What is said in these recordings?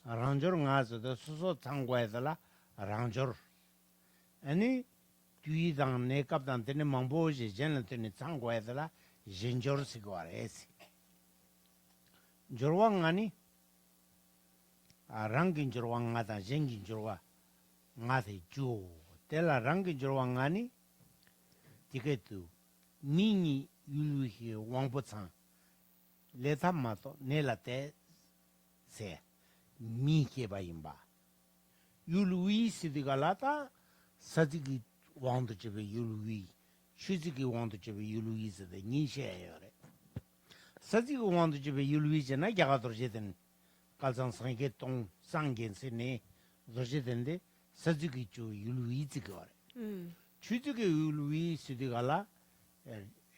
랑저 ngazo 수소 창고에다라 랑저 아니 뒤당 내갑단 되는 망보지 전에 되는 창고에다라 진저스고 아레스 저왕 아니 랑긴 저왕하다 쟁긴 저와 ngathi 주 텔라 랑긴 저왕 아니 티게투 미니 율루히 왕보창 레타마토 네라테 세 미케바임바 율루이 시디갈라타 사지기 왕도집에 율루이 시지기 왕도집에 율루이스데 니셰요레 사지기 왕도집에 율루이잖아 야가도르제든 갈상상게 동 상겐스네 도제된데 사지기 주 율루이지거래 주지기 율루이 시디갈라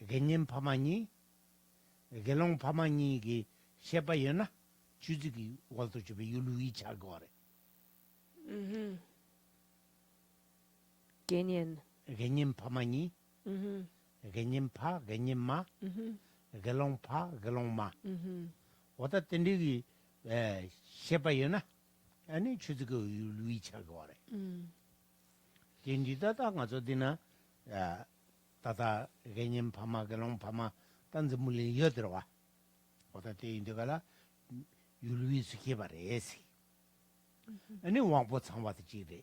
개념 파마니 gelong pamani gi shepa yena chuzigi walto chebe yului chagore genyem pamani genyem pa genyem ma gelong pa gelong ma wata tendigi shepa yena ani chuzigi yului chagore tendida ta ngazo dina tata genyem pama gelong pama 단지 물리 여들어와 어떻게 인도가라 율루이스 개발해시 아니 왕보 참바도 지데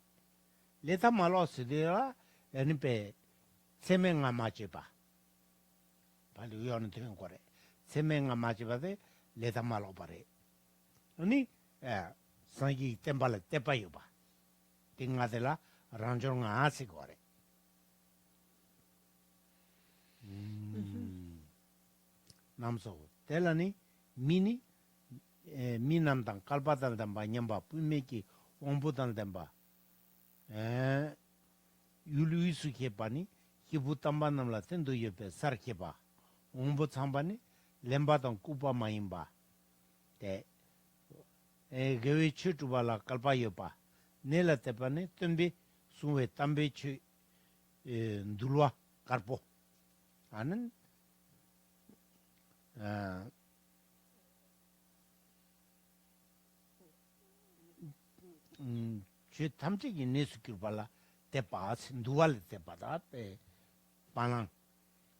레타 말로스데라 아니 베 세명아 마지바 빨리 위원은 되는 거래 세명아 마지바데 레타 말로 바래 아니 상기 템발레 테파요바 띵가들라 란조가 아시 거래 남소 텔라니 미니 미남당 칼바달담바 냠바 뿌메기 옹보달담바 율루이스 케바니 히부탐바남라 텐도 옆에 사르케바 옹보 참바니 렘바당 쿠바 마임바 데 게웨 추투발라 칼바요바 네라 테바니 템비 수웨 담베치 둘와 карпо 아는 제 탐지기 내수길 발라 대파스 두알 대파다 때 반랑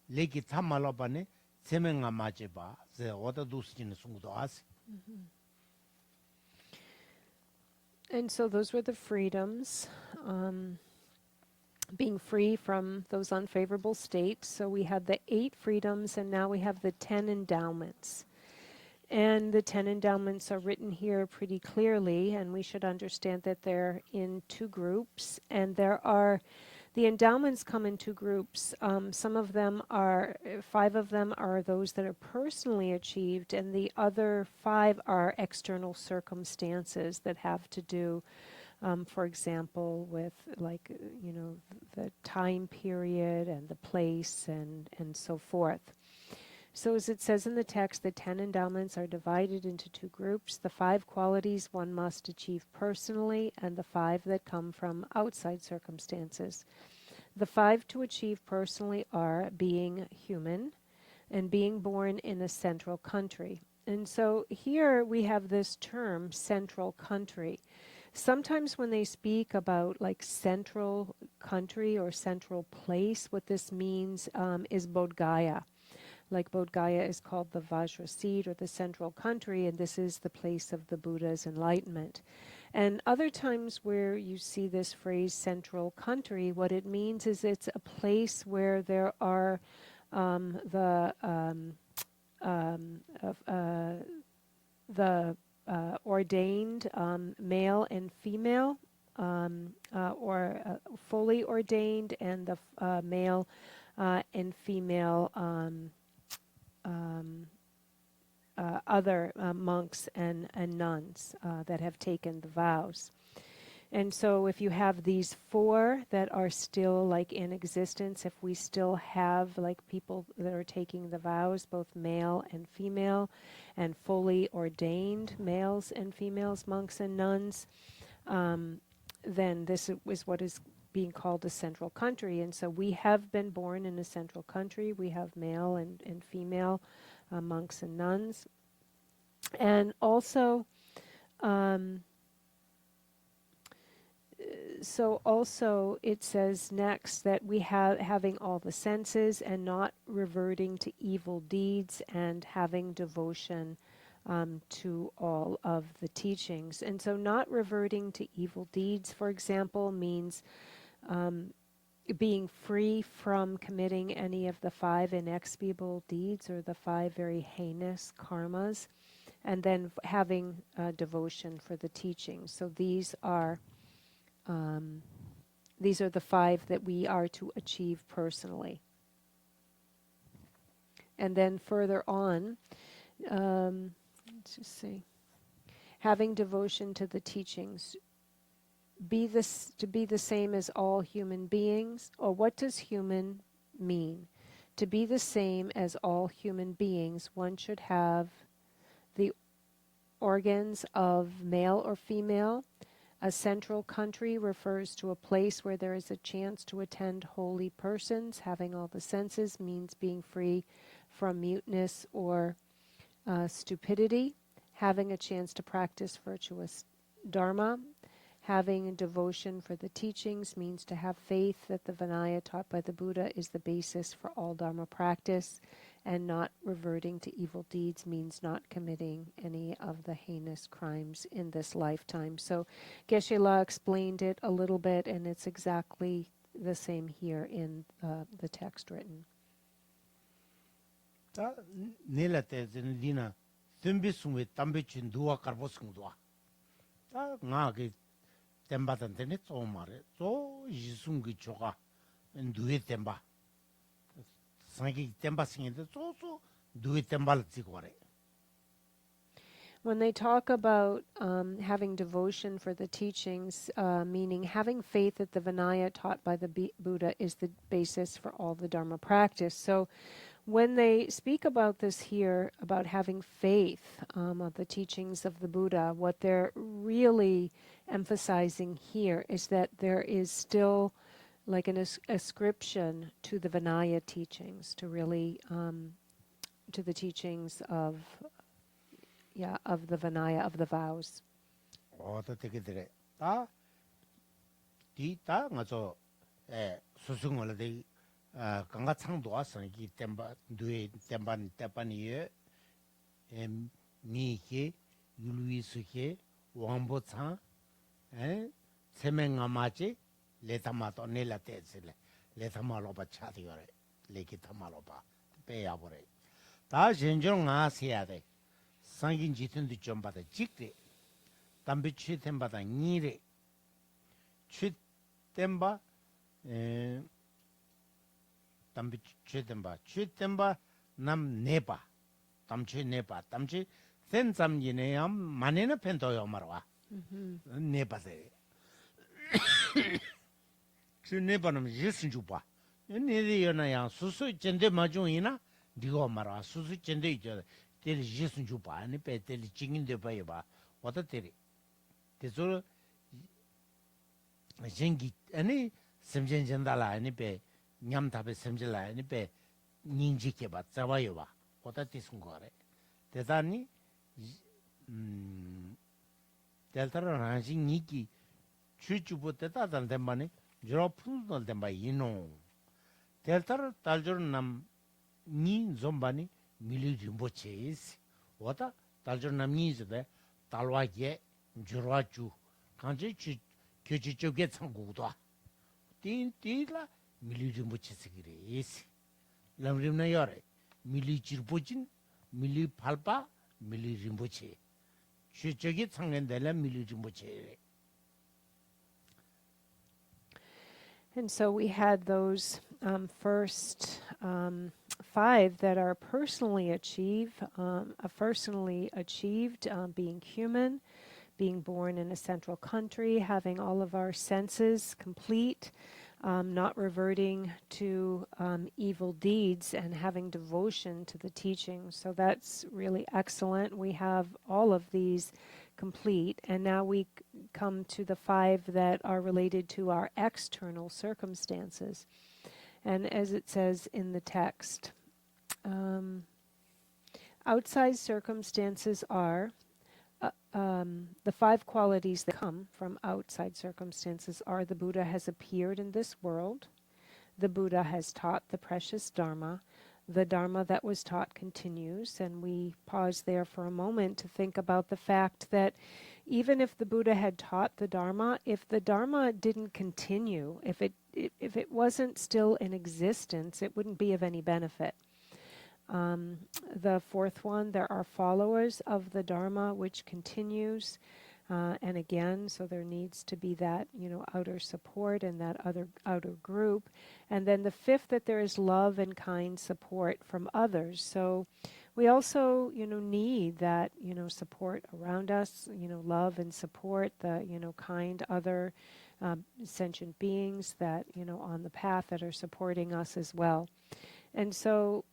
레기 탐말로바네 세명아 마제바 제 어디 두스지는 숨도 아스 And so those were the freedoms, being free from those unfavorable states. So we had the 8 freedoms, and now we have the 10 endowments. And the 10 endowments are written here pretty clearly, and we should understand that they're in 2 groups. And the endowments come in 2 groups. Some of them are, 5 of them are those that are personally achieved, and the other 5 are external circumstances that have to do, for example, with the time period and the place and so forth. So as it says in the text, the 10 endowments are divided into 2 groups, the 5 qualities one must achieve personally and the 5 that come from outside circumstances. The 5 to achieve personally are being human and being born in a central country. And so here we have this term, central country. Sometimes when they speak about like central country or central place, what this means is Bodh Gaya. Like Bodh Gaya is called the Vajra seed or the central country, and this is the place of the Buddha's enlightenment. And other times where you see this phrase central country, what it means is it's a place where there are the ordained male and female, or fully ordained, and the male and female other monks and nuns that have taken the vows. And so if you have these 4 that are still like in existence, if we still have like people that are taking the vows, both male and female, and fully ordained males and females, monks and nuns, then this is what is being called a central country. And so we have been born in a central country. We have male and female monks and nuns. And also so also it says next that we have having all the senses and not reverting to evil deeds and having devotion to all of the teachings. And so not reverting to evil deeds, for example, means being free from committing any of the 5 inexpiable deeds or the 5 very heinous karmas, and then having devotion for the teachings. So these are the 5 that we are to achieve personally. And then further on, let's just see, having devotion to the teachings. To be the same as all human beings, or what does human mean? To be the same as all human beings, one should have the organs of male or female. A central country refers to a place where there is a chance to attend holy persons. Having all the senses means being free from muteness or stupidity. Having a chance to practice virtuous dharma. Having devotion for the teachings means to have faith that the Vinaya taught by the Buddha is the basis for all Dharma practice, and not reverting to evil deeds means not committing any of the heinous crimes in this lifetime. So Geshe-la explained it a little bit, and it's exactly the same here in the text written. 다 내라 때는 니나 덤비숭에 담배친 누가 깔보숭도와 다 나게 템바던데 또 말해 또 이숭기 조가 누에 템바 상기 템바싱인데 또또 누에 템발 찍고 그래. When they talk about having devotion for the teachings, meaning having faith that the Vinaya taught by the Buddha is the basis for all the Dharma practice. So when they speak about this here, about having faith of the teachings of the Buddha, what they're really emphasizing here is that there is still like an ascription to the Vinaya teachings, to really, to the teachings of the Vinaya, of the vows. 어떻게 되래? 다 뒤다 가서 수승을 돼 강가창도 왔으니 템바 두에 템반 때반이에 미게 율위스게 왕보창 세명아마지 레타마도 넬라테슬레 레타마로바 차디거래 레기타마로바 빼야버래 다 전정 아세야 돼 상긴 지튼도 좀 받아 직대 담배 취템바다 니레 취템바 담배 취템바 남 네바 담취 네바 담취 센잠이네야 만에는 펜도요 말와 네바세 그 네바는 예순 주바 네리여나야 수수 젠데 마중이나 니가 말아 수수 젠데 있잖아 텔 예순 주바 아니 베텔 징인데 봐봐 왔다 테리 대소 쟁기 아니 semjenjandala 아니 베 냠답에 semjel라 아니 베 닌지케 봐 잡아요 봐 왔다 티순 거래 대단히 델타라 하지 니기 추추부터 따단 덴바니 저푼도 덴바 이노 델타라 달저남 니 좀바니 밀리 림보체스 왔다 달저남 니즈데 달와게 주라주 간지 교지 쪽에 참고도 띵띵라 밀리 림보체스기레스 람림나 요래 밀리 지르보진 밀리 팔바 밀리 림보체 최적이 상연되려 밀리 림보체. And so we had those first 5 that are personally achieved, being human, being born in a central country, having all of our senses complete, not reverting to evil deeds, and having devotion to the teachings. So that's really excellent. We have all of these complete, and now we come to the 5 that are related to our external circumstances. And as it says in the text, outside circumstances are the five qualities that come from outside circumstances are the Buddha has appeared in this world, the Buddha has taught the precious Dharma, the Dharma that was taught continues, and we pause there for a moment to think about the fact that even if the Buddha had taught the Dharma, if the Dharma didn't continue, if it wasn't still in existence, it wouldn't be of any benefit. The fourth one, there are followers of the Dharma which continues, and again, so there needs to be that, outer support and that other outer group. And then the fifth, that there is love and kind support from others. So we also, need that, support around us, love and support the, kind other sentient beings that, on the path that are supporting us as well. And so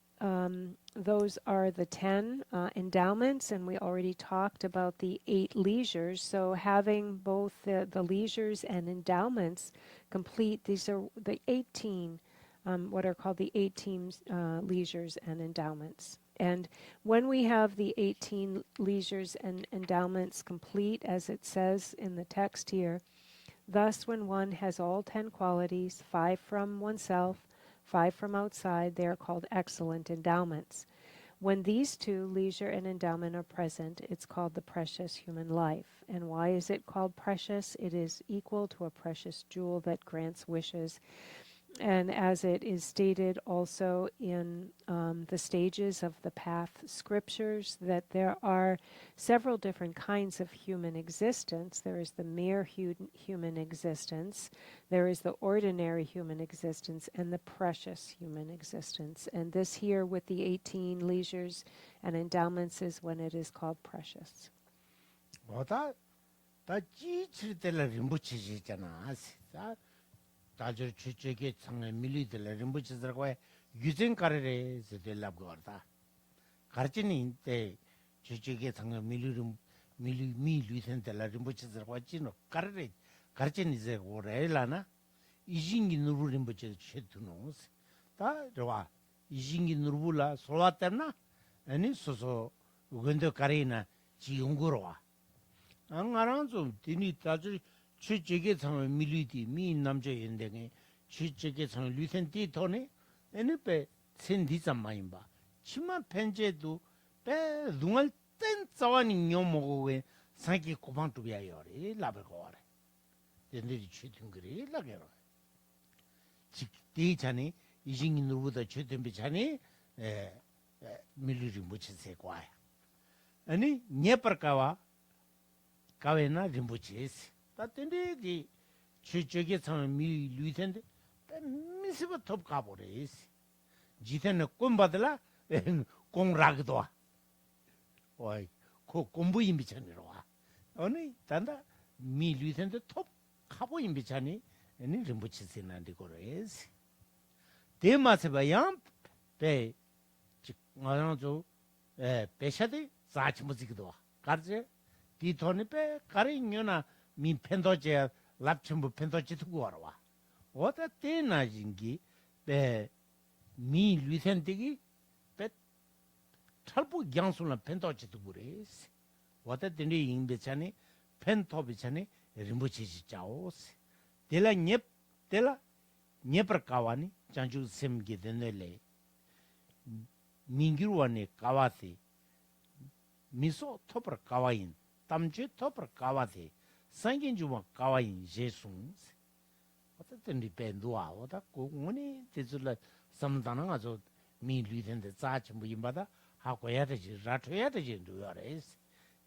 those are the 10 endowments, and we already talked about the 8 leisures. So having both the leisures and endowments complete, these are the 18, what are called the 18 leisures and endowments. And when we have the 18 leisures and endowments complete, as it says in the text here, thus when one has all 10 qualities, 5 from oneself, 5 from outside, they are called excellent endowments. When these two, leisure and endowment, are present, it's called the precious human life. And why is it called precious? It is equal to a precious jewel that grants wishes. And as it is stated also in the stages of the path scriptures, that there are several different kinds of human existence. There is the mere human existence, there is the ordinary human existence, and the precious human existence. And this here with the 18 leisures and endowments is when it is called precious. 다저 주적의 상에 밀리들 림부치들과 유전 가르레서 될랍고 왔다. 가르치니 때 주적의 상에 밀리센들 림부치들과 찌노 가르레 가르치니 이제 오래라나 이징기 누르 림부치 쳇두노스. 다 저와 이징기 누르불라 소왔다나 아니 소소 근데 가리나 지용거로와. 안 알아서 디니 다저 주적의 상에 밀리디 미 남자인데 주적의 상에 리센티 토네 에네페 센디자 마임바 치마 펜제도 베 둥알 땐 자완이 녀모고에 상기 고방투비야요리 라베고와레 덴디 치튼 그리 라게로 직디자니 이징이 누구다 치든비자니 밀리리 무치세 과야 아니 녀퍼카와 가웨나 림부치스 다텐데기 주적의 상에 밀리센데 미스버 톱 가보레스 지테는 꼼받을라 공락도 와 어이 그 공부 임비찬이로 와 어느 단다 밀리센데 톱 가보 임비찬이 아니 림부치세난데 거레스 데마세바양 배 뭐라죠 배샤데 자치무지기도 와 가르제 디토니 배 가리ည나 미 펜도제 랍침부 펜도제 두고 와라 어다 때나진기 미 리센데기 베 탈부 양술나 펜도제 두고 그래스 어다 때니 임베차니 펜토비차니 림부치지 자오스 델라 녜프카와니 장주 셈게 되네레 민기루와니 카와티 미소 토프라 카와인 땀제 토프라 카와티 상긴주마 카와인 제숭 어쨌든 리펜도아 어다 고고니 제줄라 삼다나 가서 미리된데 자치 뭐 임바다 하고야 되지 라토야 되지 누야레스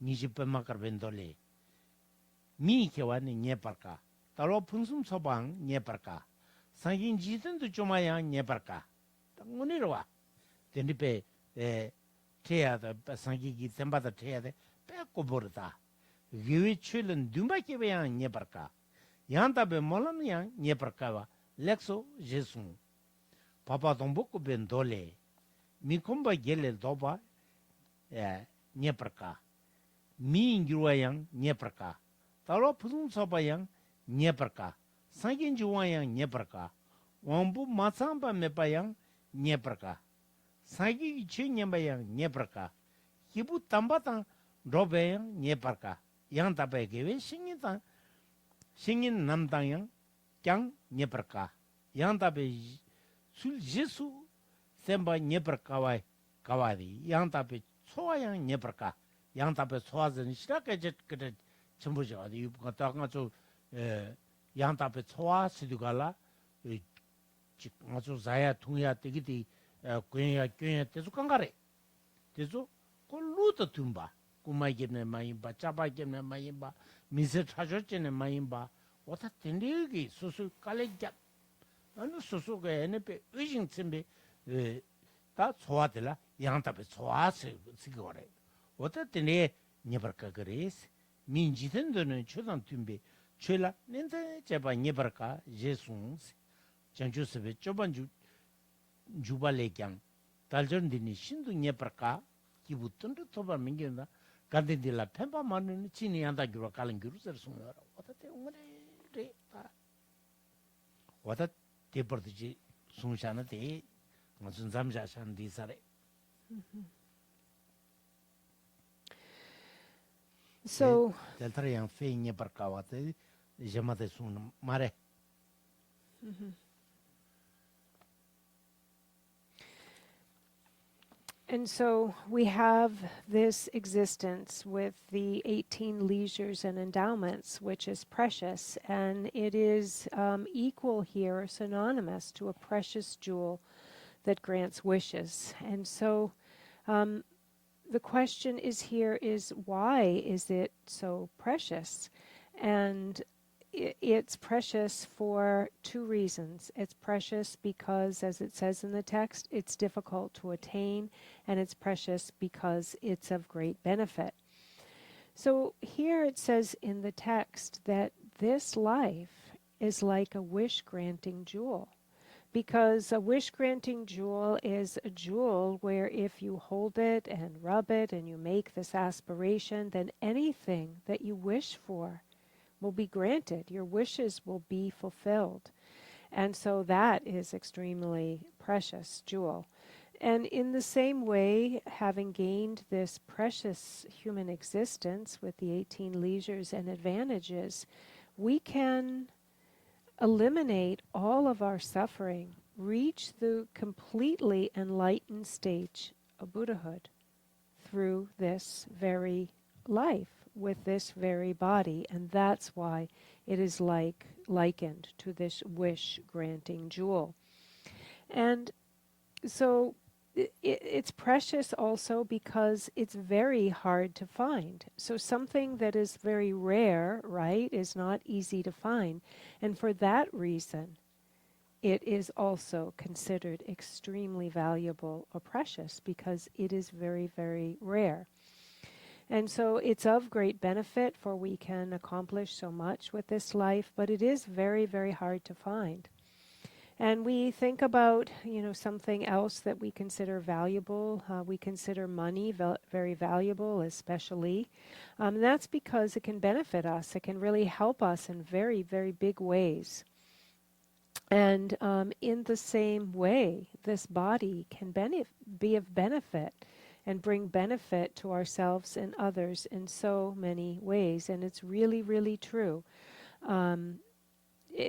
니집만 가벤돌레 미케와니 녜파카 따로 풍숨 소방 녜파카 상긴 지든도 좀아야 녜파카 당원이로 와 데니페 테야다 상기기 템바다 테야데 빼고 버르다 위위 출은 둠바케베야 녜파카 양다베 몰라냐 녜파카와 렉소 제숭 파파동복고 벤돌레 미콤바 겔레 도바 녜파카 미인기와양 녜파카 따로 푸승 소바양 녜파카 상긴주와양 녜파카 원부 마상바 메바양 녜파카 상기기 최녜바양 녜파카 기부 담바당 로베양 녜파카 yang tabe gewe singin nam dang yang kyang nyeperka yang tabe sul jesu semba nyeperka wa kawadi yang tabe soa yang nyeperka yang tabe soa zen shiraka jet kede chimbujo adi yuka nga zo yang tabe soa sidugala nga zo zaya tungya tegiti gwenya tezu kangare tezu ko luta tumba kumai gemne mayimba chaba gemne mayimba mise chajochene mayimba wata tendegi susu kalejja anu susu ga enepe ujing tsimbe ta soadela yang tabe soase sigore wata tende nyebarka gres minjiten dono chodan tumbe chela nende jeba nyebarka jesuns janjusebe chobanju jubale kyang 달전 dini 신도 nyeparka kibutundu toba mingyenda gandindila pempa manu chini yanda gyura kalin gyuru sar sungara wata te umare re ta wata te parduji sungshana te ngasun zamsha shan di sare So, deltara yang fe nyeparka wata jamate sung mare and so we have this existence with the 18 leisures and endowments, which is precious, and it is equal here, synonymous to a precious jewel that grants wishes. And so the question is here is why is it so precious? And it's precious for two reasons. It's precious because, as it says in the text, it's difficult to attain, and it's precious because it's of great benefit. So here it says in the text that this life is like a wish-granting jewel, because a wish-granting jewel is a jewel where if you hold it and rub it and you make this aspiration, then anything that you wish for will be granted. Your wishes will be fulfilled. And so that is extremely precious jewel. And in the same way, having gained this precious human existence with the 18 leisures and advantages, we can eliminate all of our suffering, reach the completely enlightened stage of Buddhahood through this very life, with this very body, and that's why it is likened to this wish-granting jewel. And so it's precious also because it's very hard to find. So something that is very rare, right, is not easy to find. And for that reason, it is also considered extremely valuable or precious because it is very, very rare. And so it's of great benefit, for we can accomplish so much with this life, but it is very, very hard to find. And we think about, something else that we consider valuable. We consider money very valuable, especially. That's because it can benefit us. It can really help us in very, very big ways. And in the same way, this body can be of benefit and bring benefit to ourselves and others in so many ways. And it's really, really true.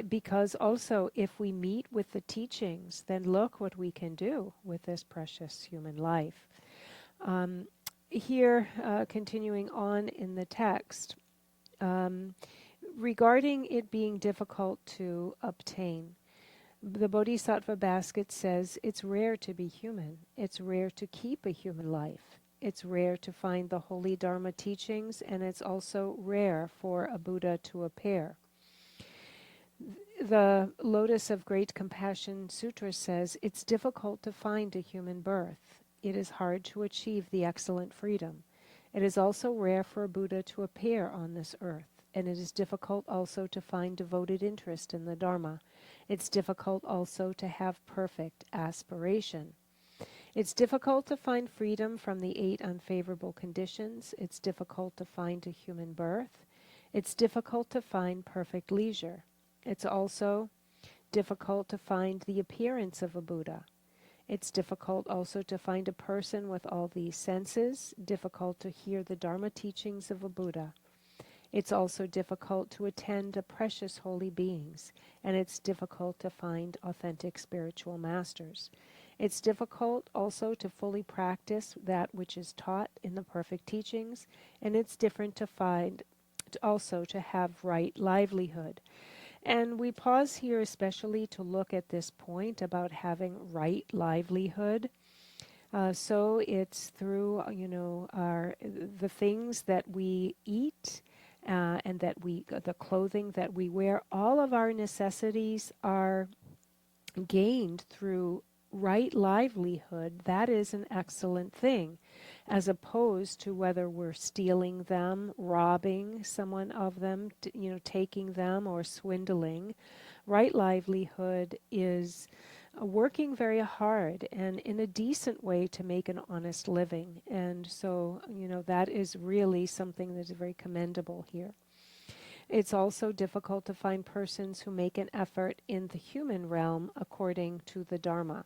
Because also, if we meet with the teachings, then look what we can do with this precious human life. Here, continuing on in the text, regarding it being difficult to obtain, the Bodhisattva basket says it's rare to be human. It's rare to keep a human life. It's rare to find the holy Dharma teachings, and it's also rare for a Buddha to appear. The Lotus of Great Compassion Sutra says it's difficult to find a human birth. It is hard to achieve the excellent freedom. It is also rare for a Buddha to appear on this earth, and it is difficult also to find devoted interest in the Dharma. It's difficult also to have perfect aspiration. It's difficult to find freedom from the 8 unfavorable conditions. It's difficult to find a human birth. It's difficult to find perfect leisure. It's also difficult to find the appearance of a Buddha. It's difficult also to find a person with all these senses, difficult to hear the Dharma teachings of a Buddha. It's also difficult to attend to precious holy beings, and it's difficult to find authentic spiritual masters. It's difficult also to fully practice that which is taught in the perfect teachings, and it's different to find also to have right livelihood. And we pause here especially to look at this point about having right livelihood. So it's through, the things that we eat, and the clothing that we wear. All of our necessities are gained through right livelihood. That is an excellent thing, as opposed to whether we're stealing them, robbing someone of them, taking them, or swindling. Right livelihood is working very hard and in a decent way to make an honest living. And so, that is really something that is very commendable here. It's also difficult to find persons who make an effort in the human realm according to the Dharma.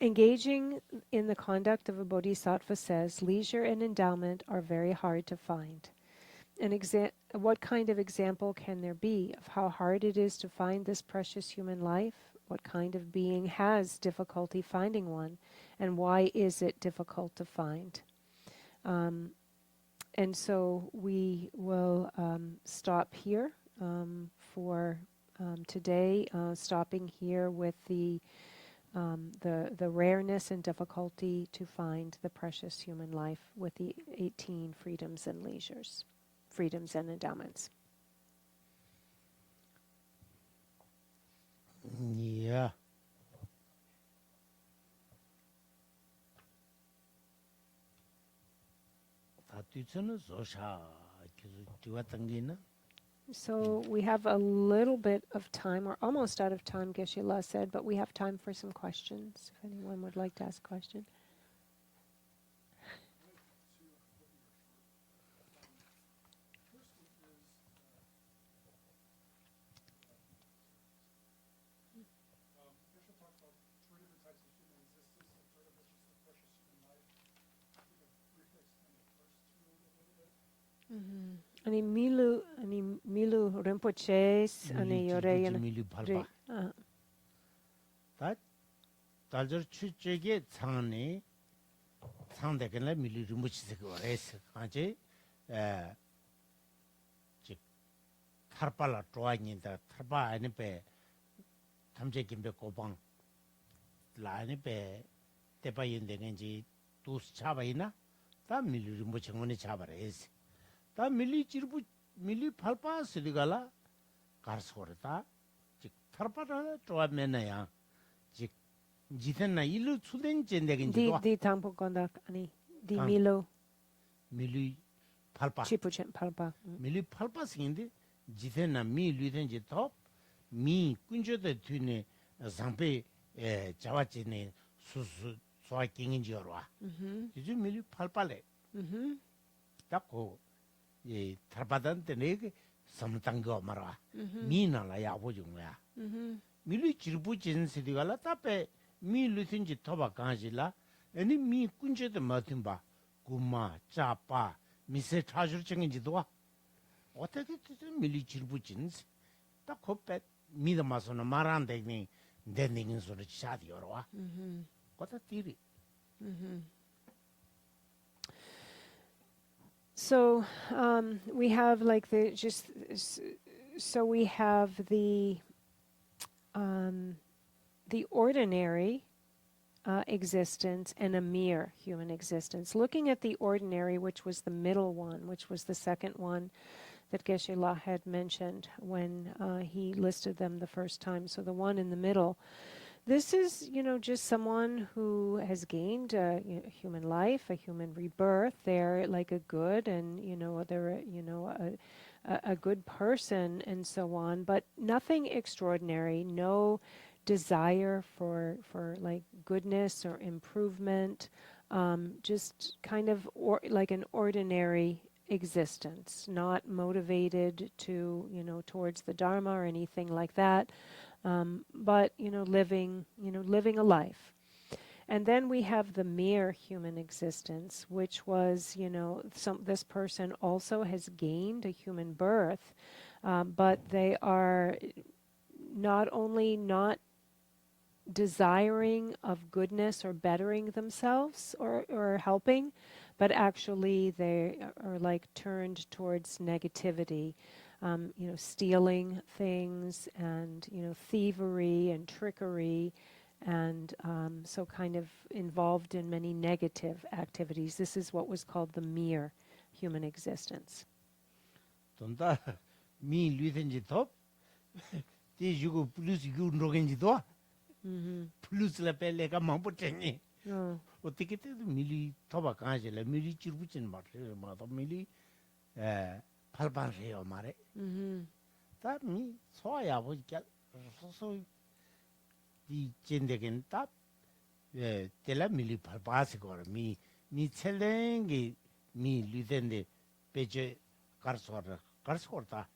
Engaging in the conduct of a bodhisattva says, leisure and endowment are very hard to find. What kind of example can there be of how hard it is to find this precious human life? What kind of being has difficulty finding one? And why is it difficult to find? And so we will stop here for today, stopping here with the rareness and difficulty to find the precious human life with the 18 freedoms and leisures, freedoms and endowments. Yeah. So we have a little bit of time. We're almost out of time, Geshe-la said, but we have time for some questions, if anyone would like to ask a question. Ani milu rinpoches ani yoreyan 팔바. 다 달저 추적의 상안이 상대견을 밀리 르무치스 거래서 아제 즉 탈발라 좋아하는다 탈바 아니베 탐제김베 고방 라니베 대바인데는지 두스 잡아이나 다 밀리 르무치 원에 잡아래서 다 밀리 지르부 밀리 팔파 쓰리가라 가르소르다 즉 탈바라 좋아면나야 즉 지선나 일로 수된 젠데긴지도 di tampo kondak ani di milo 밀리 팔파 chipuchen palpa. 밀리 팔파 생인데 지선나 밀리든지 더미 군저데 뒤네 상배 자와지네 수수 소화 경인지 열와 이제 밀리 팔팔래 딱고 이 탈바단데 내게 섬당거 말아 미나라 야보중야 밀리 지르부진 시디가라 답에 밀리든지 더바 간지라 아니 미 군저데 마tim바 구마 짜빠 미세 차주증인지도 와 어떻게 밀리 지르부진 딱 겁배 미더마서는 말안되니 내닝인 소리 차디어와 거다 띠리. So we have like we have the ordinary existence and a mere human existence. Looking at the ordinary, which was the middle one, which was the second one that Geshe-la had mentioned when he listed them the first time. So the one in the middle, this is, just someone who has gained a human life, a human rebirth. They're like a good and, they're, a good person and so on, but nothing extraordinary, no desire for like goodness or improvement, just kind of like an ordinary existence, not motivated to, towards the Dharma or anything like that. But living a life. And then we have the mere human existence, which was, this person also has gained a human birth, but they are not only not desiring of goodness or bettering themselves or helping, but actually they are like turned towards negativity, stealing things and, thievery and trickery, and so kind of involved in many negative activities. This is what was called the mere human existence. 돈다 미 류든지 톱 디주고 플러스 유로겐지 도 플러스라 벨레가 망보쟁이 어떻게 때도 밀리 토바 가지라 밀리 찌르부진 말해 마도 밀리 팔반해요 말해 다미 소야 보니까 소소 이 젠데겐 답예 텔라 밀리 팔바스고 미 첼랭기 미 류든데 베제 가르소르다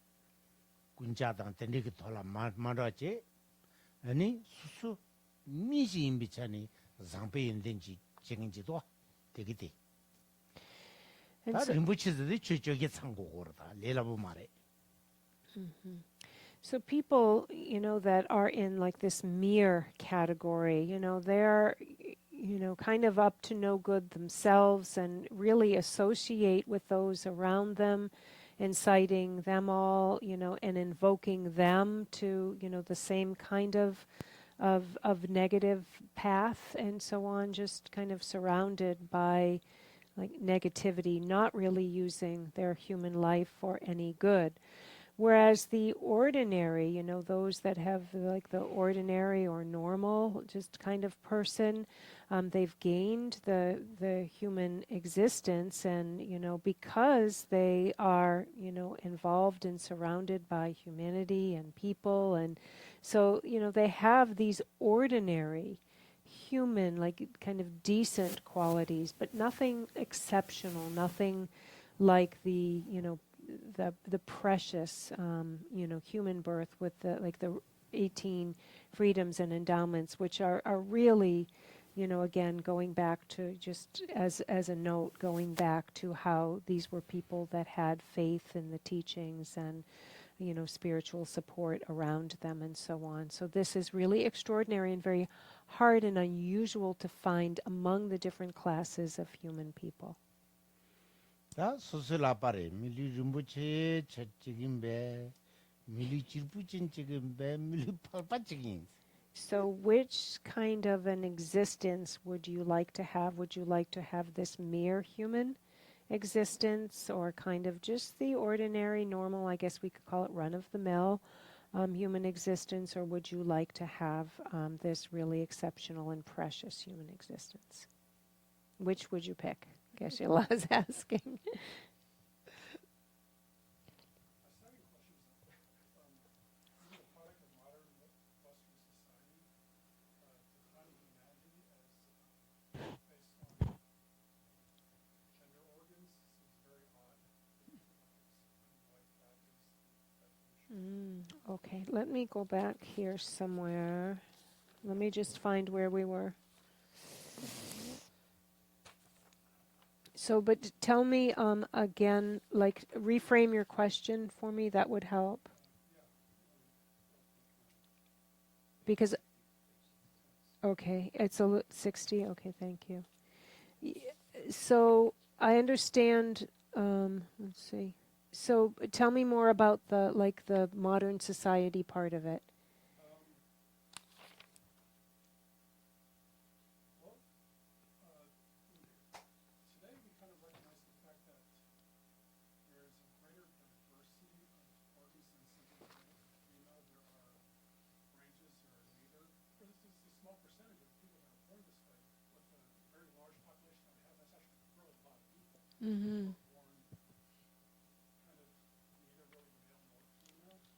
군자당 teniki thola mandache ani susu misi imbichani zampe indenji chenginji do tegiti ta rimbuchizde chochoge chango gorda lelabu mare. So people, that are in like this mere category, they're, kind of up to no good themselves and really associate with those around them, inciting them all, and invoking them to, the same kind of negative path and so on, just kind of surrounded by like negativity, not really using their human life for any good. Whereas the ordinary, those that have like the ordinary or normal, just kind of person, they've gained the human existence, and, because they are, involved and surrounded by humanity and people, and so, they have these ordinary human, like kind of decent qualities, but nothing exceptional, nothing like the precious, human birth with the 18 freedoms and endowments, which are really, again, going back to just as a note, going back to how these were people that had faith in the teachings and, spiritual support around them and so on. So this is really extraordinary and very hard and unusual to find among the different classes of human people. 다 소설아빠래 밀리 림부체 책임배 밀리 질부진 책임배 밀리 팔빠책임. So which kind of an existence would you like to have? Would you like to have this mere human existence, or kind of just the ordinary, normal, I guess we could call it run-of-the-mill human existence, or would you like to have this really exceptional and precious human existence? Which would you pick? Geshe-la is asking. Okay, let me go back here somewhere. Let me just find where we were. So, but tell me again, like reframe your question for me, that would help. Because, okay, it's 60, okay, thank you. So, I understand, let's see. So tell me more about the modern society part of it. Today we kind of recognize the fact that there is a greater diversity of organs than simply there are ranges or neither. There's a small percentage of people that are born this way, with a very large population that we have. That's actually really a lot of people. Mm-hmm.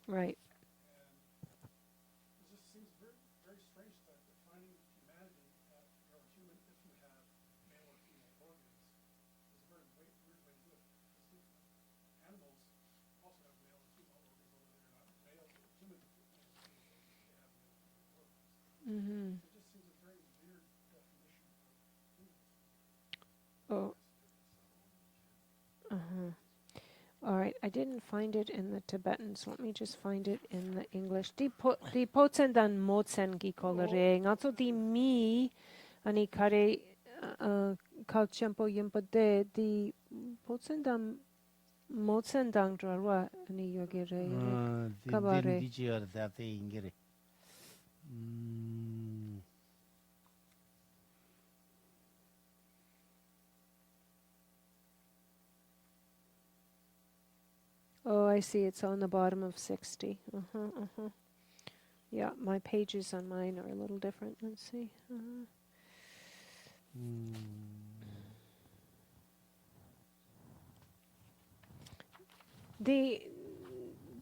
Right. And it just seems very, very strange that defining humanity that you're a human if you have male or female organs is a very weird way to do it. Animals also have male and female organs, although they're not male. Human organs, they have male and female organs. Mm-hmm. It just seems a very weird definition All right, I didn't find it in the Tibetan, so let me just find it in the English. Di potsen dan motsen gi kolere. Ngaso di mi ani kare kal chempo yimpa de di potsen dan motsen dang drarwa ani yogere yore kabare. 디지어 다테 인게레. Oh, I see. It's on the bottom of 60. Yeah, my pages on mine are a little different. Let's see. The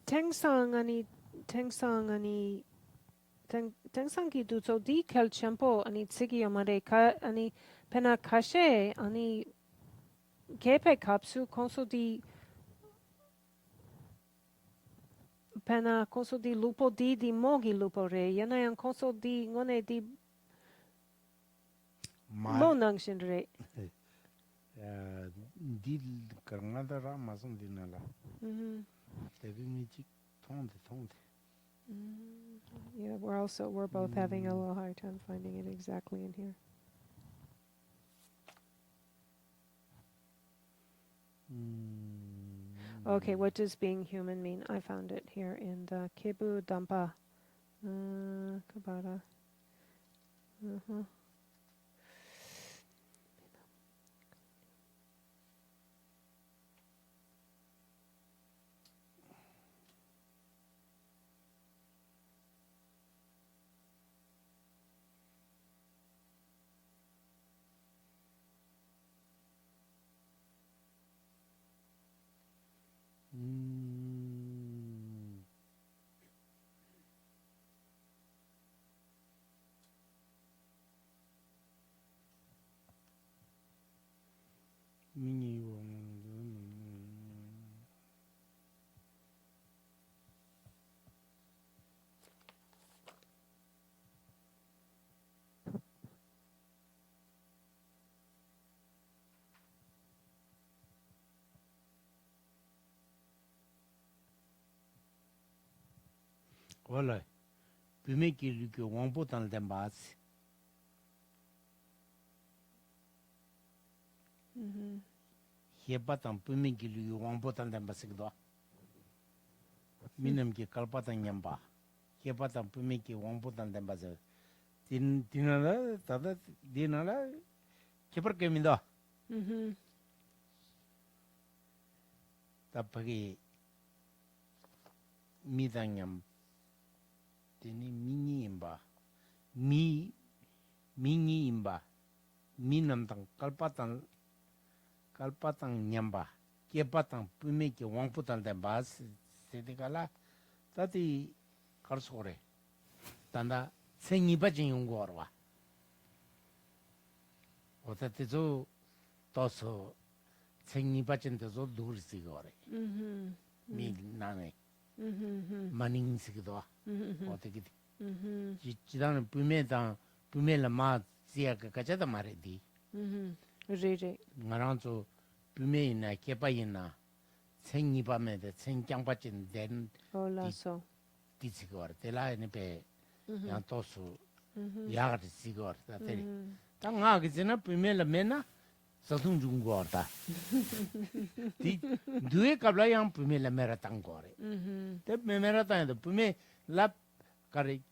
tengsang ani tengsang ki du so di kel champo ani tsigi yamare ka ani pena kashe ani kepe kapsu konso di pena konso di lupo di mogi lupo re yana yang konso di ngone di mo nang shin re. 딜 그랑나다라 마송 디나라. 데비미직 통데. Yeah, we're both having a little hard time finding it exactly in here. Okay, what does being human mean? I found it here in the Kebu Dampa Kabara. Voilà. Pumeki luke wangpo tan dembas. Hepa tan pumeki luke wangpo tan dembasikdo. Minam ki kalpa tan nyamba. Hepa tan pumeki wangpo tan dembas. Dinala tada dinala kepar kemindo. Tapagi midanyam tini mini imba mini imba minam tang kalpatang nyamba kepatang pumeki wangputan de bas sedikala tati karsore tanda sengi bajin yungorwa otate zo toso sengi bajin zo dursi gore mi nane maning sikdo 어떻게 지단은 부메당 부메라 마 지야가 가자다 말이디 Rere. 나랑도 부메이나 개바이나 생이밤에데 생장받진 된 Olaso. 디지거 데라에네 베 양토수 야가지 지거 다들 당하게 지나 부메라 메나 서tung 중고다 디 두에 갑라양 부메라 메라 땅거래 데 메메라 땅에도 부메 랍 가리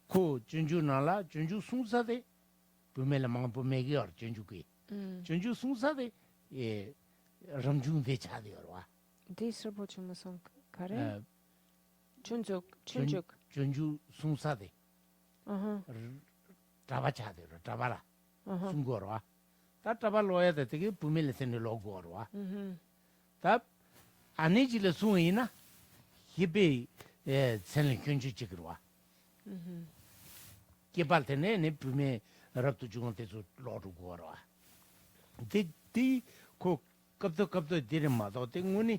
코 준주나라 준주 숭사데 부메라 망 부메기어 준주기 준주 숭사데 예 람중데 차디어와 Diso bochumason kare. Chunjuk. 준주 숭사데 잡아차데로 잡아라 숭거와 다 잡아로야 되게 부메를 세는 로고와 다 아니지를 숭이나 히베 예 세는 근주 찍으러와 개발되네 네 부메 랍도 중원대서 로르고와 디코 갑도 디르마도 땡문이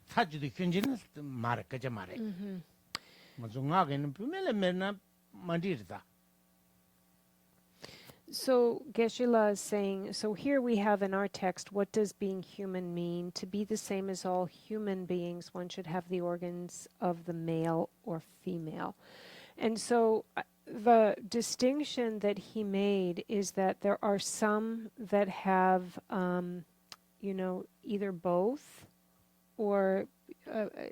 타주도 현지는 말 거자 말해 맞ung하게는 부메를 맨나 만디르다 So Geshe-la is saying, so here we have in our text, what does being human mean? To be the same as all human beings, one should have the organs of the male or female. And so the distinction that he made is that there are some that have, either both or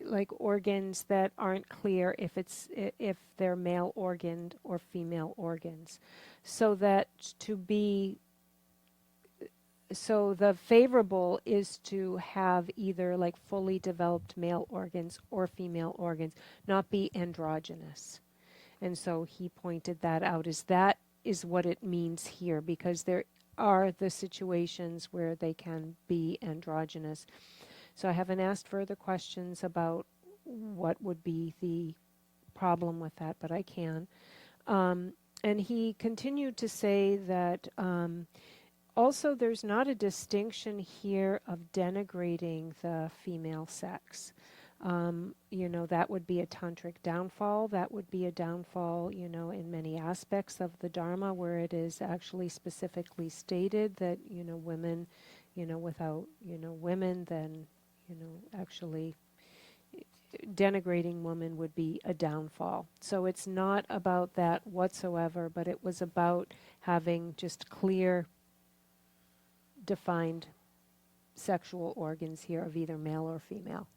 like organs that aren't clear if they're male organed or female organs. So that to be so the favorable is to have either like fully developed male organs or female organs, not be androgynous. And so he pointed that out as that is what it means here, because there are the situations where they can be androgynous. So I haven't asked further questions about what would be the problem with that, but I can. And he continued to say that also there's not a distinction here of denigrating the female sex. That would be a tantric downfall. That would be a downfall, in many aspects of the Dharma where it is actually specifically stated that, women, without, women, then, actually denigrating women would be a downfall. So it's not about that whatsoever, but it was about having just clear, defined sexual organs here of either male or female.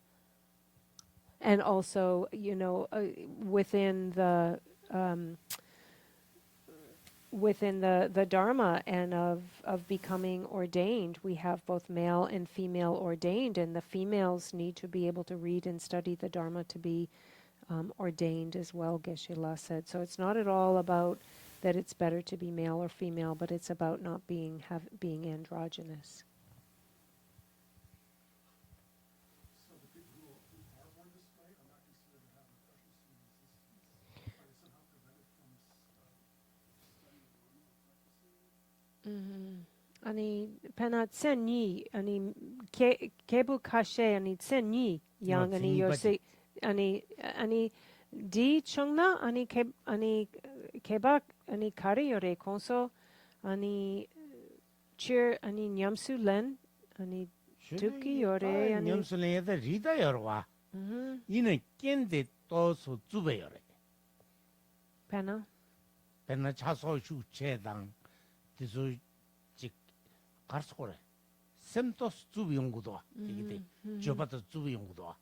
And also, within the Dharma and of becoming ordained, we have both male and female ordained, and the females need to be able to read and study the Dharma to be ordained as well, Geshe-la said. So it's not at all about that it's better to be male or female, but it's about not being androgynous. So the people who are born this way are not considered to have a precious human existence. Are they somehow prevented from studying Dharma or practicing? 아니 페나 첸니 아니 케부 카셰 아니 첸니 양 아니 요세 아니 디 청나 아니 케박 아니 카리요레 콘소 아니 치 아니 냠수렌 아니 듣기 요레 아니 냠슬레에다 리다 여러와 이는 깬데 또서 주베 여래 페나 배나 차소 슈체당 디소 직 가르스코레 셈토스 주비 연구도 이게 저바도 주비 연구도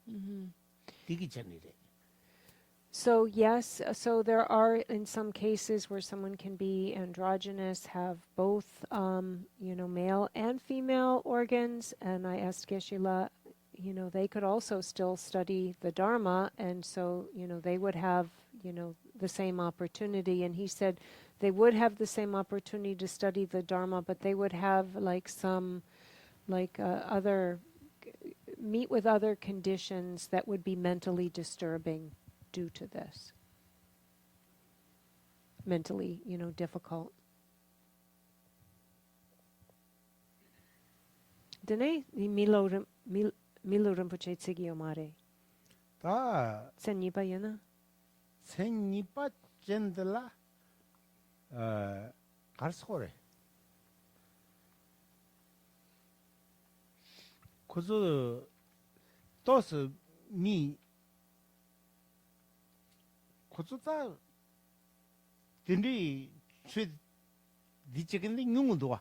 되기 전이래. So yes, so there are in some cases where someone can be androgynous, have both, male and female organs. And I asked Geshe-la, they could also still study the Dharma, and so, they would have, the same opportunity. And he said they would have the same opportunity to study the Dharma, but they would have meet with other conditions that would be mentally disturbing due to this. Mentally, difficult. Dene ni milorum puche tsigio mare. 다 Senyipa yana. 생니빠 젠들라 가르스코레 그저 또스 미 그저다 딘디 최 디체근데 뇽도 와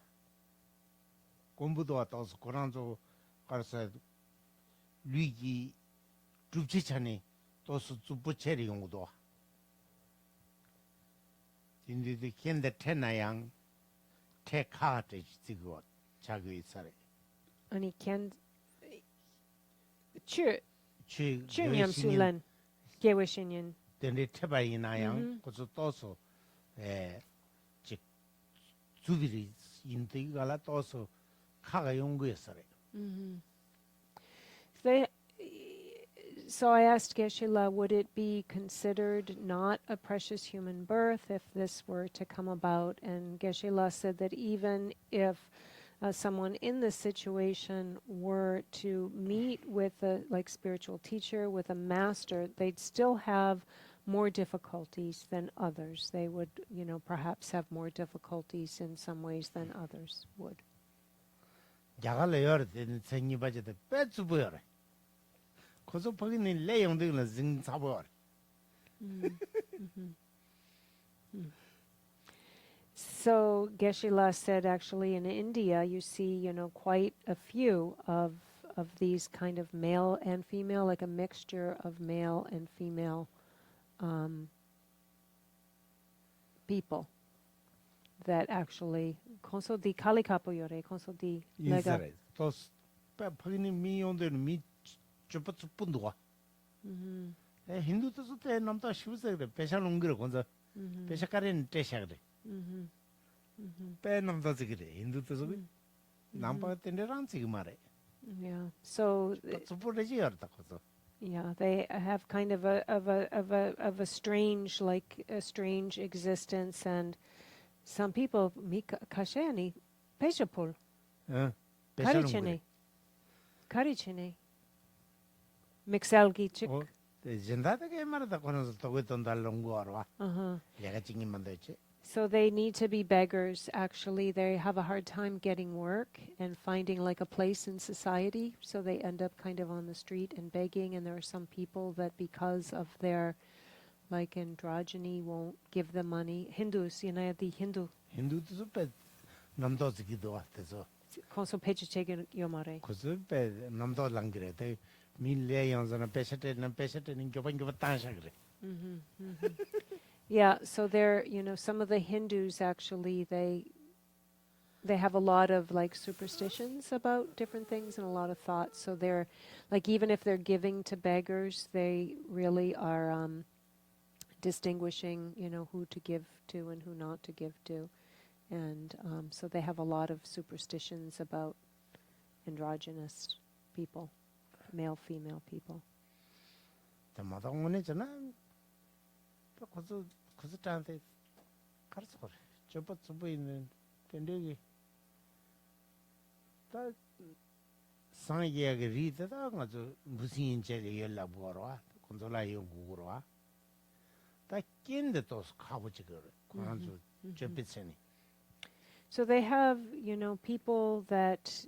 공부도 왔다서 고란조 가르쳐 리기 줍지차네 또스 줍부체리 용도 와 딘디디 켄데 테나양 테카트 지고 자기 있어래 Ani ken Chir 취 nyamsulen. Geweshinyan. 딘디 테바이나양 그저 또서 즉 주비리 인데가라 또서 카가 용구였어래 So I asked Geshe-la, would it be considered not a precious human birth if this were to come about? And Geshe-la said that even if someone in this situation were to meet with a spiritual teacher, with a master, they'd still have more difficulties than others. They would, perhaps have more difficulties in some ways than others would. 야갈레요 된 생이 바지도 빼주버려. 거기서 거기는 내용들은 징 잡어. So Geshe-la said actually in India you see, quite a few of these kind of male and female, like a mixture of male and female people that actually konso di kali kapo yore, konso di lega. 인사래. 또 거기는 미용들은 미 좁어 좁은도 와. 힌두도 때 남자 쉬우서 그래. 배샤 농기를 건서 배샤까리는 떼샤 그래. 배 남자 그래. 힌두도 그래. 남파 때는 지금 말해. Yeah. So 좁어지지 않다 거서. yeah, they have kind of a strange, like a strange existence, and some people mi kasheni peshapul 응. karichene mixelgi chick. 젠다게 말하다 거는 또 그던 달롱 거와. 얘가 징임만 됐지. So they need to be beggars. Actually, they have a hard time getting work and finding like a place in society. So they end up kind of on the street and begging. And there are some people that, because of their like androgyny, won't give them money. Hindus, the Hindu. 힌두도 배 남도지기도 왔대서. Konso pechichegen yomare. 그래서 배 남도랑 그래. 대 밀레 영선은 배셔테는 교반 따샤 그래. Yeah, so they're, some of the Hindus actually, they have a lot of like superstitions about different things and a lot of thoughts. So they're like, even if they're giving to beggars, they really are distinguishing, who to give to and who not to give to. And so they have a lot of superstitions about androgynous people, male, female people. 마다 원해잖아. 그래서 저한테 가르쳐 그래. 저번 있는 텐데기 다 상이야게 리드다 가서 무슨 인체를 연락 보러 콘솔라 연구로 와. 다 낀데 또 가보지 그래. 그래서 저빛이니. So they have, people that,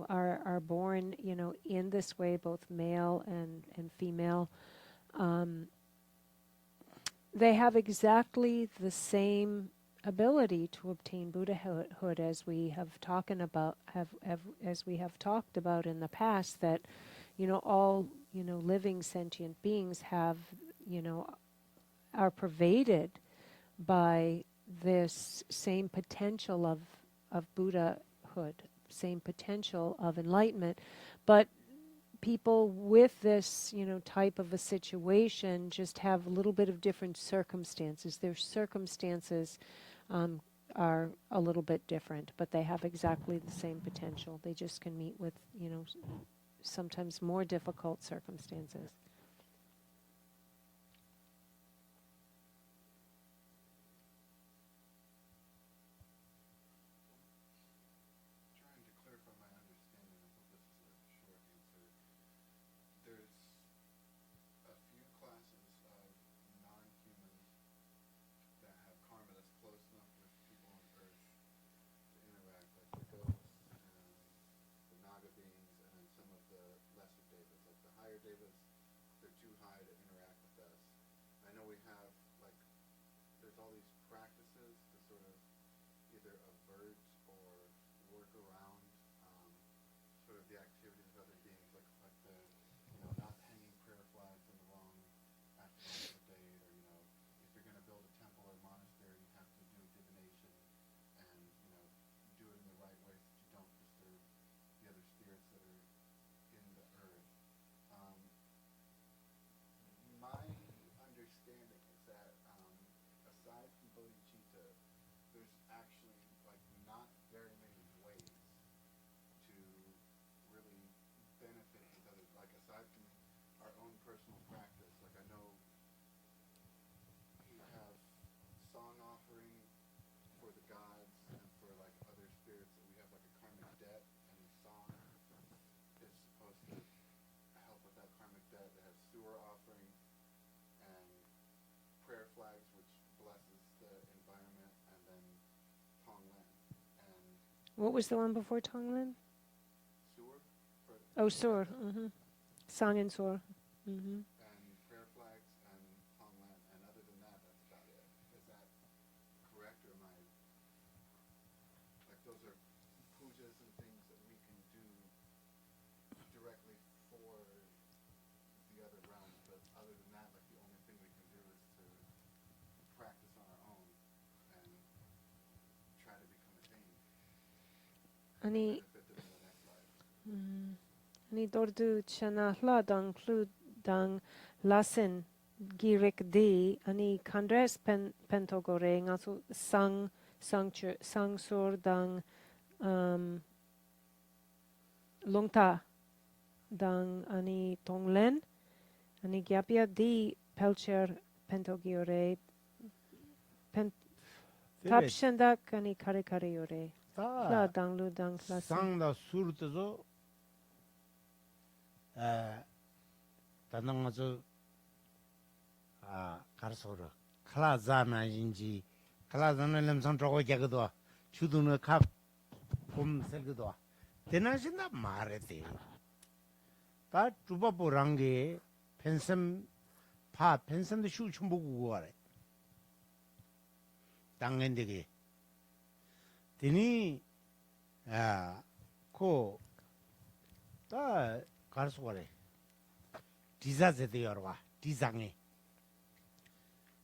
are born, in this way, both male and female. They have exactly the same ability to obtain Buddhahood as we have talked about, as we have talked about in the past. That, all living sentient beings have, are pervaded by this same potential of Buddhahood, same potential of enlightenment, but people with this, type of a situation just have a little bit of different circumstances. Their circumstances are a little bit different, but they have exactly the same potential. They just can meet with, sometimes more difficult circumstances. Trying to clarify my understanding of what this is a short answer. There's a few classes of non-humans that have karma that's close enough with people on Earth to interact, like the ghosts and the Naga beings, and then some of the lesser devas. Like the higher devas, they're too high to interact with us. I know we have, like, there's all these practices to sort of either avert or work around sort of the activities of other beings, like the, not hanging prayer flags in the wrong after the date, or, if you're going to build a temple or monastery, you have to do divination and, do it in the right way so that you don't disturb the other spirits that are in the earth. My understanding is that aside from bodhicitta, there's actually like not very many ways to really benefit with others. Like aside from our own personal practice, like I know you have song offering for the gods and for like other spirits, that we have like a karmic debt, and song is supposed to help with that karmic debt. They have sewer offering, and What was the one before Tonglen? Sewer, for, Oh, Sur. Sang and Sur. and prayer flags and Tonglan, and other than that, that's about it. Is that correct, or am I, like, those are pujas and things that we can do directly for the other realms, but other than that, like, the only thing we can do is to practice on our own and try to become attained, Ani benefit in the next life. ani dordu chana hla dang klu dang lasin girik di ani kandres pentogore ngaso sang sur dang longta dang ani tonglen ani gyapya di pelcher pentogiore tapshandak ani kare kare yore hla 다 dang lu dang lasin 상다 수르도 다능아서 가르소르 클라자나인지 클라자나 렘상 저거 개거도 주도는 갑 봄색도 대나신다 말했대 다 주바보랑게 펜섬 파 펜섬도 슈춤 보고 거래 당연되게 되니 다 가르쳐 거래 디자제도 여러와 디장에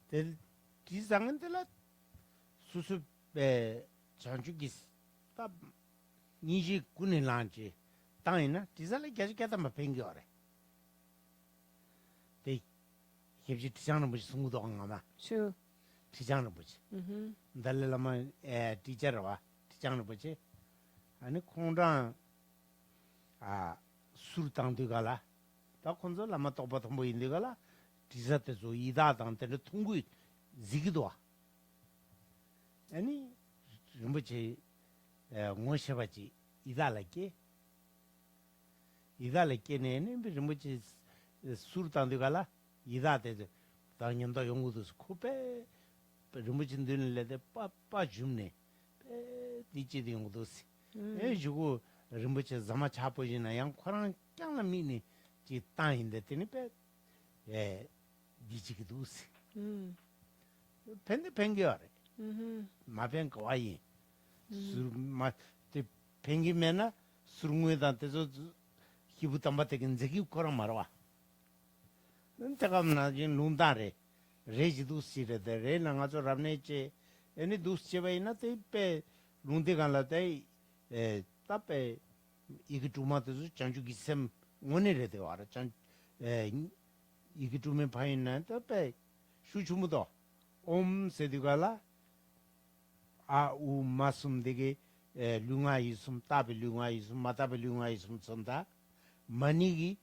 될 디장은들라 수습에 전주기 다 니지 군에 란지 땅이나 디자를 계속해서 막 뱅겨래 대 heb지 디장은 뭐지 승무도 안 가마 shu 디장은 뭐지 달래라면 디자라와 디장은 뭐지 아니 콩랑 술당도 가라 다 콘서 라마 똑바도 뭐 인데 가라 디자테서 이다당테는 통구 지기도 와 아니 뭐지 뭐셔바지 이달라게 이달라게는 뭐지 술당도 가라 이다테 당연도 연구도 코페 뭐지 늘래데 빠빠 줌네 디치디 연구도 주고 rimbuche zama chapo jina yang korang kyang la mini ji tang inde tini pe dichi ki dusi pende pengi yore ma pen kwa yin ma te pengi mena surungwe dante zo hibu tamba tekin zeki korang marwa nte na jin lundan re ji dusi re de re na nga zo rabne che eni dusi che bayi na te pe lundi kan la te tap에 이게 주마도 장주기 셈 원해래 돼 와라 장 이게 주면 파인나 tap에 수주무도 옴세디가라 아우 마숨 되게 룽아 있음 답이 룽아 있음 마답이 룽아 있음 선다 마니기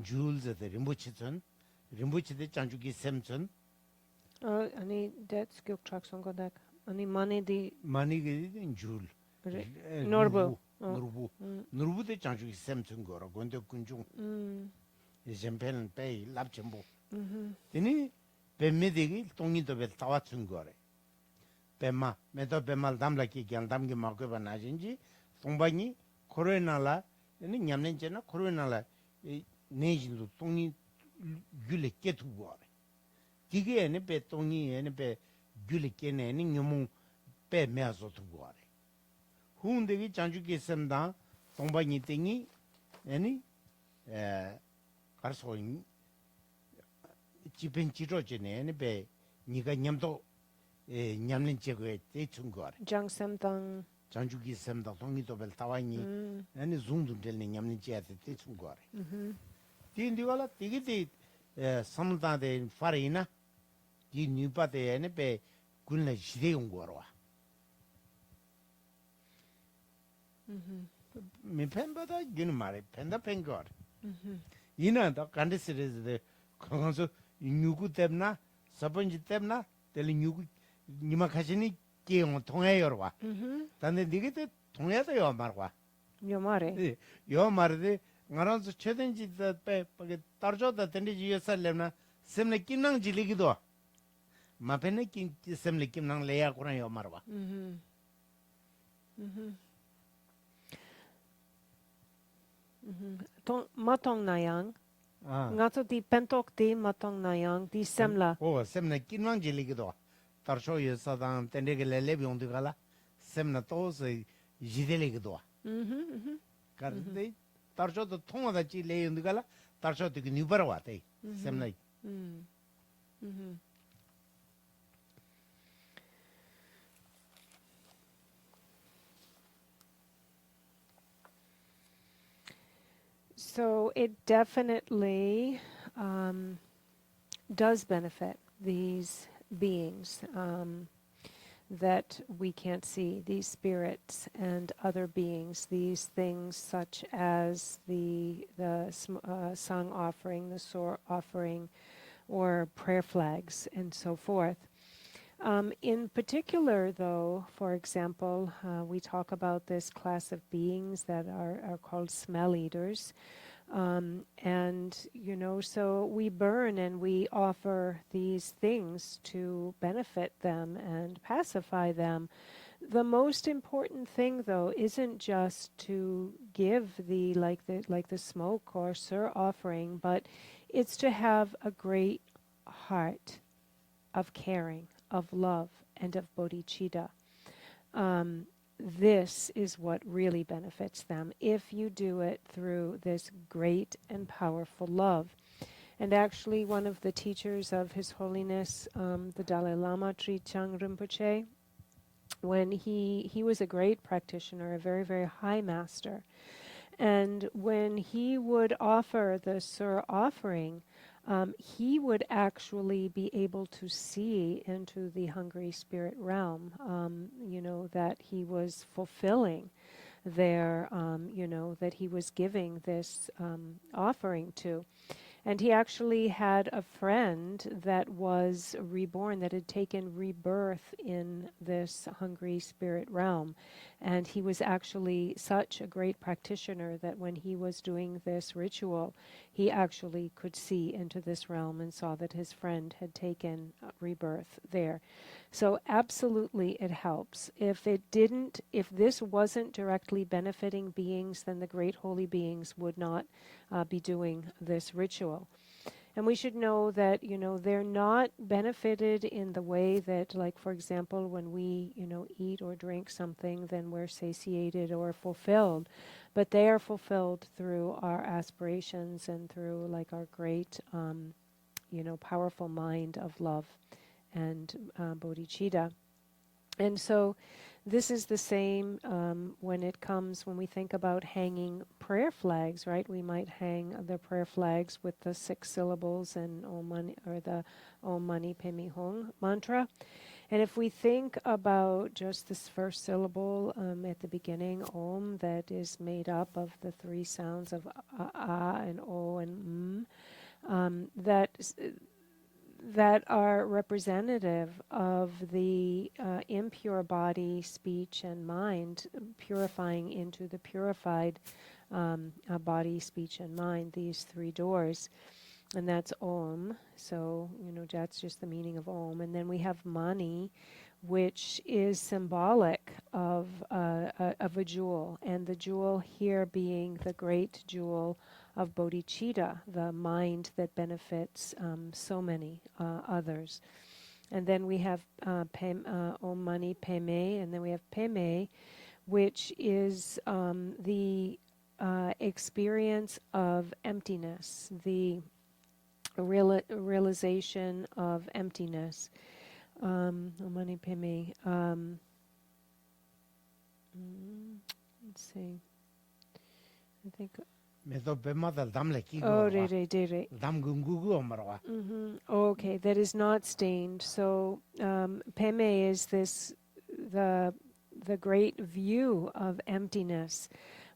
줄즈데 림부치데 장주기 셈전 ani det skuktrax on godak ani mane di 마니기 줄 norbu 누르부대 장주기 셈튼 거라 근데 군중 젬펜 베이 랍점보 되니 뱀메데기 똥이도 벨 따왔은 거래 뱀마 메도 뱀말 담라기 견담기 먹고 바나진지 동방이 코로나라 니 냠nen제나 코로나라 내진도 똥이 귤에 깨두 거래 기게 에네 배 똥이 에네 배 귤에 깨네 니 녀몽 배 메아서 두고 거래 hunde기 장주기 셈다 동방이 땡이 아니 가서 집엔 지로지네 아니 배 네가 냠도 냠는 제거에 대충 거래 jangsamtang 장주기 셈다 동이도 벨 타와니 아니 중도 될네 냠는 제에 대충 거래 딘디가라 디기디 삼다데 파리나 디 뉴바데 아니 배 군래 시대 온 거라 mi penbada gin mare penda pengor ina da kandiseres konso nyugu temna sabanji temna tel nyugu nima khashini ke on 통해 열와 단데 니게데 통해도 요 말과 yomare 요 말데 ngaran서 최den지 빼 빠게 떨저다 된지 예살렘나 셈레 김낭 질리기도 마페네 김 셈레 김낭 레야 코나 요 말와 Matong nayang. 아. Ngato di pentok di matong nayang di semla. 오, 셈나 긴왕질리기도. 다르쇼 여사당 텐데게 레레비용도 갈라. 셈나 또서 지델리기도. 가르데 다르쇼도 통화다지 레용도 갈라. 다르쇼도 그 뉴바로 와대. 셈나 So it definitely does benefit these beings that we can't see, these spirits and other beings, these things such as the song offering, the soar offering, or prayer flags, and so forth. In particular, though, for example, we talk about this class of beings that are called smell eaters. And, so we burn and we offer these things to benefit them and pacify them. The most important thing, though, isn't just to give like the smoke or sur offering, but it's to have a great heart of caring, of love, and of bodhicitta. This is what really benefits them if you do it through this great and powerful love. And actually, one of the teachers of His Holiness, the Dalai Lama, Trichang Rinpoche, when he was a great practitioner, a very, very high master, and when he would offer the sur offering, he would actually be able to see into the hungry spirit realm, that he was fulfilling their, that he was giving this offering to. And he actually had a friend that was reborn, that had taken rebirth in this hungry spirit realm. And he was actually such a great practitioner that when he was doing this ritual, he actually could see into this realm and saw that his friend had taken rebirth there. So absolutely it helps. If this wasn't directly benefiting beings, then the great holy beings would not be doing this ritual. And we should know that, they're not benefited in the way that, like, for example, when we, eat or drink something, then we're satiated or fulfilled. But they are fulfilled through our aspirations and through, like, our great, powerful mind of love and bodhicitta. And so this is the same when we think about hanging prayer flags, right? We might hang the prayer flags with the 6 syllables and Om Mani, or the Om Mani Padme Hum mantra. And if we think about just this first syllable at the beginning, Om, that is made up of the 3 sounds of A and O and that are representative of the impure body, speech, and mind, purifying into the purified body, speech, and mind, these 3 doors. And that's Om. So, that's just the meaning of Om. And then we have Mani, which is symbolic of a jewel. And the jewel here being the great jewel of bodhicitta, the mind that benefits so many others. And then we have Om Mani Padme, and then we have Padme, which is the experience of emptiness, the realization of emptiness. Om Mani Padme. Let's see. I think. 메도 베마다 담래 끼고 Oh, 와. re. 담근구구 엄마라. Okay, that is not stained. So Peme is the great view of emptiness,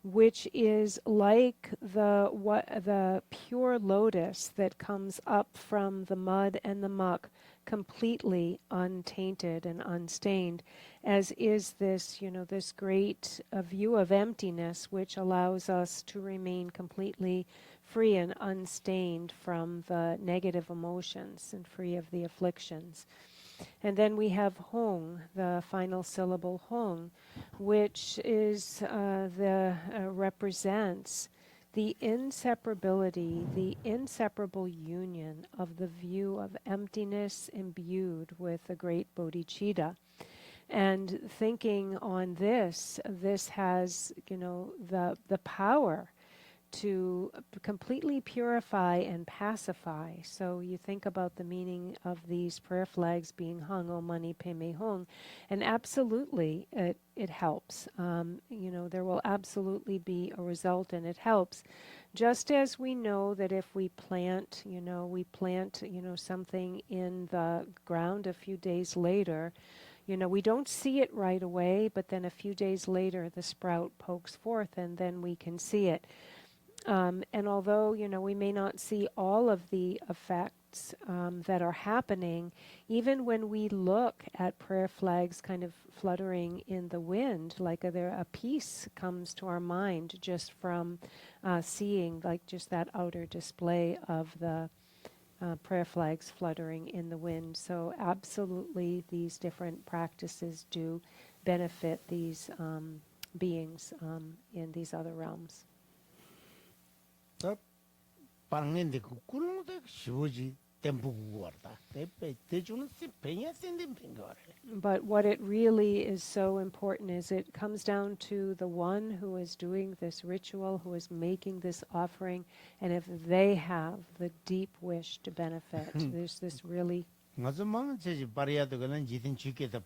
which is like the pure lotus that comes up from the mud and the muck, completely untainted and unstained, as is this, this great view of emptiness, which allows us to remain completely free and unstained from the negative emotions and free of the afflictions. And then we have Hong, the final syllable Hong, which is represents the inseparability, the inseparable union of the view of emptiness imbued with the great bodhicitta. And thinking on this has, the power to completely purify and pacify. So you think about the meaning of these prayer flags being hung, O Mani Padme Hung, and absolutely it helps. There will absolutely be a result, and it helps. Just as we know that if we plant, something in the ground a few days later, we don't see it right away, but then a few days later the sprout pokes forth and then we can see it. And although, we may not see all of the effects that are happening, even when we look at prayer flags kind of fluttering in the wind, like a peace comes to our mind just from seeing like just that outer display of the prayer flags fluttering in the wind. So absolutely these different practices do benefit these beings in these other realms. 방인데 그 꿀렁도 쉬워지 템포고 왔다. 대주는 펜이야 센데 펜거래. But what it really is so important is it comes down to the one who is doing this ritual, who is making this offering, and if they have the deep wish to benefit. There's this really 맞아 망치 바리아도 그는 지든 죽게다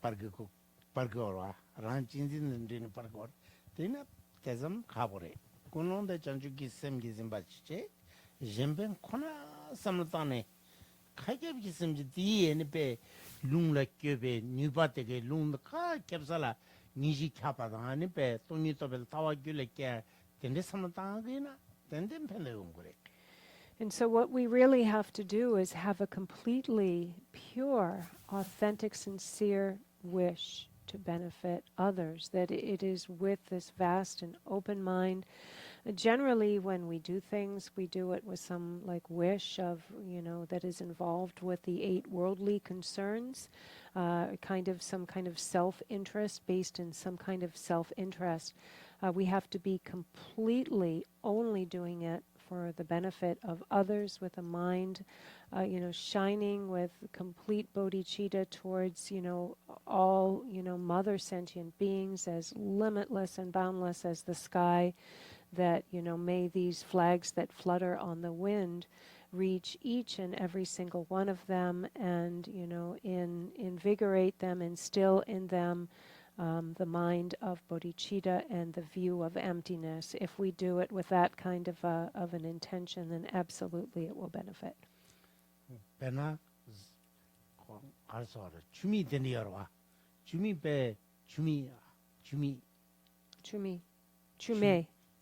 parko와. ran 진진은 되는 parko와. 되나 대점 가보래. 군론데 전주기 셈기진 바치체. 젬벤 코나 삼르타네 카게비 셈지 디에네 베 룽라 껴베 뉴바테게 룽다 카 캡살라 니지 캬바다네 베 토니토벨 타와귤레케 텐데 삼르타게나 텐덴 펜레용 그래. And so what we really have to do is have a completely pure, authentic, sincere wish to benefit others, that it is with this vast and open mind. Generally, when we do things, we do it with some wish of, that is involved with the 8 worldly concerns, some kind of self-interest, based in some kind of self-interest. We have to be completely only doing it for the benefit of others, with a mind, shining with complete bodhicitta towards, all, mother sentient beings, as limitless and boundless as the sky, that, may these flags that flutter on the wind reach each and every single one of them and, invigorate them, instill in them the mind of bodhicitta and the view of emptiness. If we do it with that kind of an intention, then absolutely it will benefit. 베나 알서라 주미 되니여와 주미 베 주미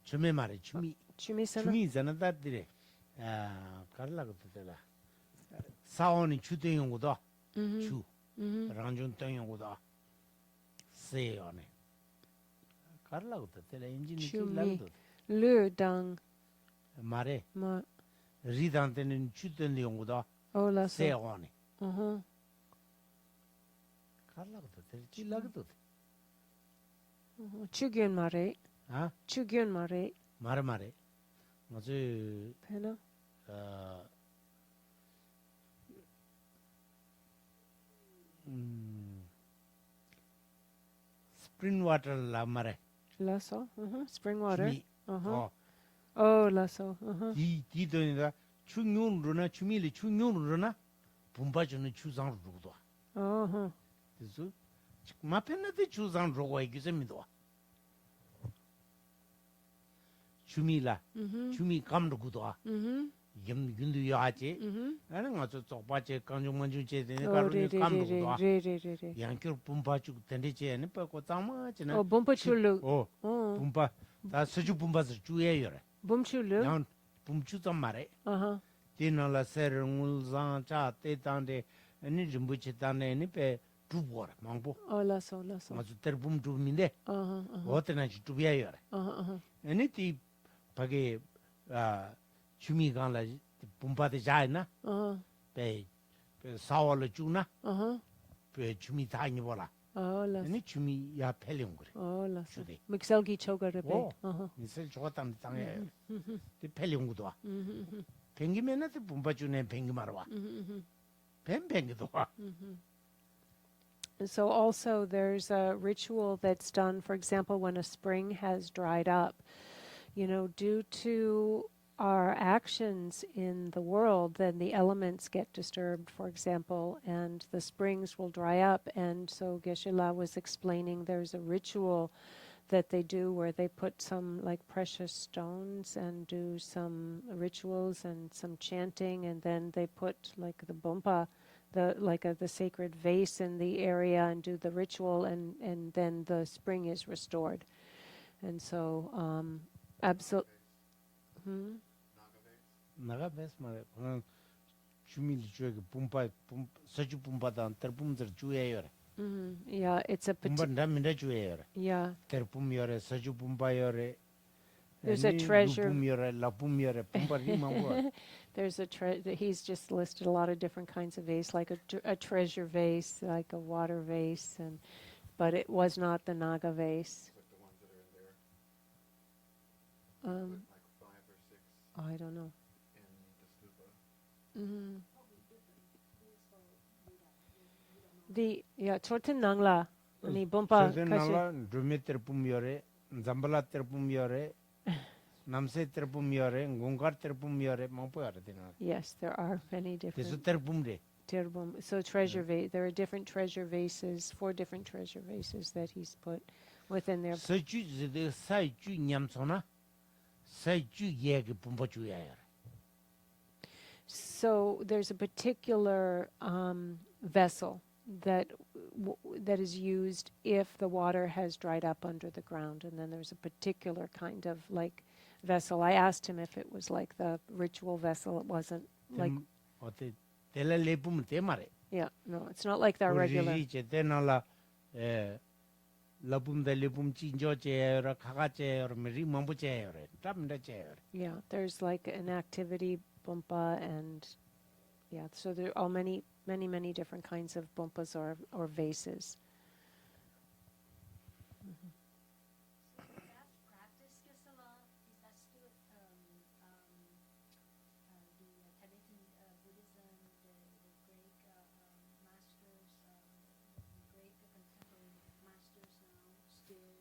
주메 말에 주미 전화다들이 갈라고 되더라 사원이 주대용고도 주 랑준 땡용고도 세요네 갈라고 되더라 인진이 길라도 르당 말에 리단테는 주대용고도 세요네 갈라고 되더라 길라도 추견 말에 추견 말에 말에 아주 페나 spring water la mare 라서 spring water 어 라서 이 도니가 충용으로나 주미리 충용으로나 분바주는 주상으로 두고도 그래서 마펜나데 주상으로 와 이기sem이도 주미라 주미 감르고도 염균도 야지 나는 아주 쪽바체 강종만주 제대로 가르니 감르고도 양교 분바주 된대제는 빠고 담아지나 bompa출루 분바 다 서주 분바서 주예요래 bomchulu 양 분주점 말에 디나라 세르물상 자 때단데 아니 좀부치다네 니페 두보라 망보 라서 아주 terpum 두민데 어때나 주비야요래 아니티 바게 주미간라 분바데 자이나 베 사월로 주나 베 주미 다니 보라 Olas. 아니 주미 야 펠용 그래. Olas. 주대. Mixelgi chogarebe. 오. 이슬 좋았다는 땅에 이 펠용구도 와. 뱅기면은 또 분바주네 뱅기 말아 와. 뱅기도 와. And so also there's a ritual that's done, for example, when a spring has dried up, due to our actions in the world, then the elements get disturbed, for example, and the springs will dry up. And so Geshe-la was explaining there's a ritual that they do where they put some like precious stones and do some rituals and some chanting, and then they put like the bompa, the sacred vase in the area and do the ritual, and then the spring is restored. And so absolutely. 나가 베스 말해. 그냥 주민이 주에 분바 서주 분바다 terpum들 주예요. Yeah, it's a 분바다 민다 주예요. yeah. terpum요래 서주 분바요래. There's a treasure. 분바요래 라분요래 분바리 망고. There's he's just listed a lot of different kinds of vase, like a treasure vase, like a water vase, but it was not the Naga vase. Like the ones that are in there. With like 5 or 6 I don't know. in the stupa. Chotin Nangla, ni Bumpa 저는 Kashi. 나라 루메 terpum요래, 잠발라 terpum요래, 남세 terpum요래, 공갈 terpum요래 망보야래 되나. Yes, there are many 그래서 different terpum래. Tirbum. So treasure vase. There are different treasure vases, 4 different treasure vases that he's put within there. 서주 사이주 냠소나 사이주 예게 분바주야야. So there's a particular vessel that is used if the water has dried up under the ground, and then there's a particular kind of like vessel. I asked him if it was like the ritual vessel. It wasn't like 어때 텔레레 보면 돼 말해. yeah, no, it's not like the regular. 우리 이제 때나라 라붐데 레붐 진저제라 카가제라 메리 mambu제라 담다제라. Yeah, there's like an activity bumpa, and yeah, so there are many different kinds of bumpas or vases. So that practice, Gesala, is that still the Tibetan Buddhism, the great masters, the great contemporary masters now still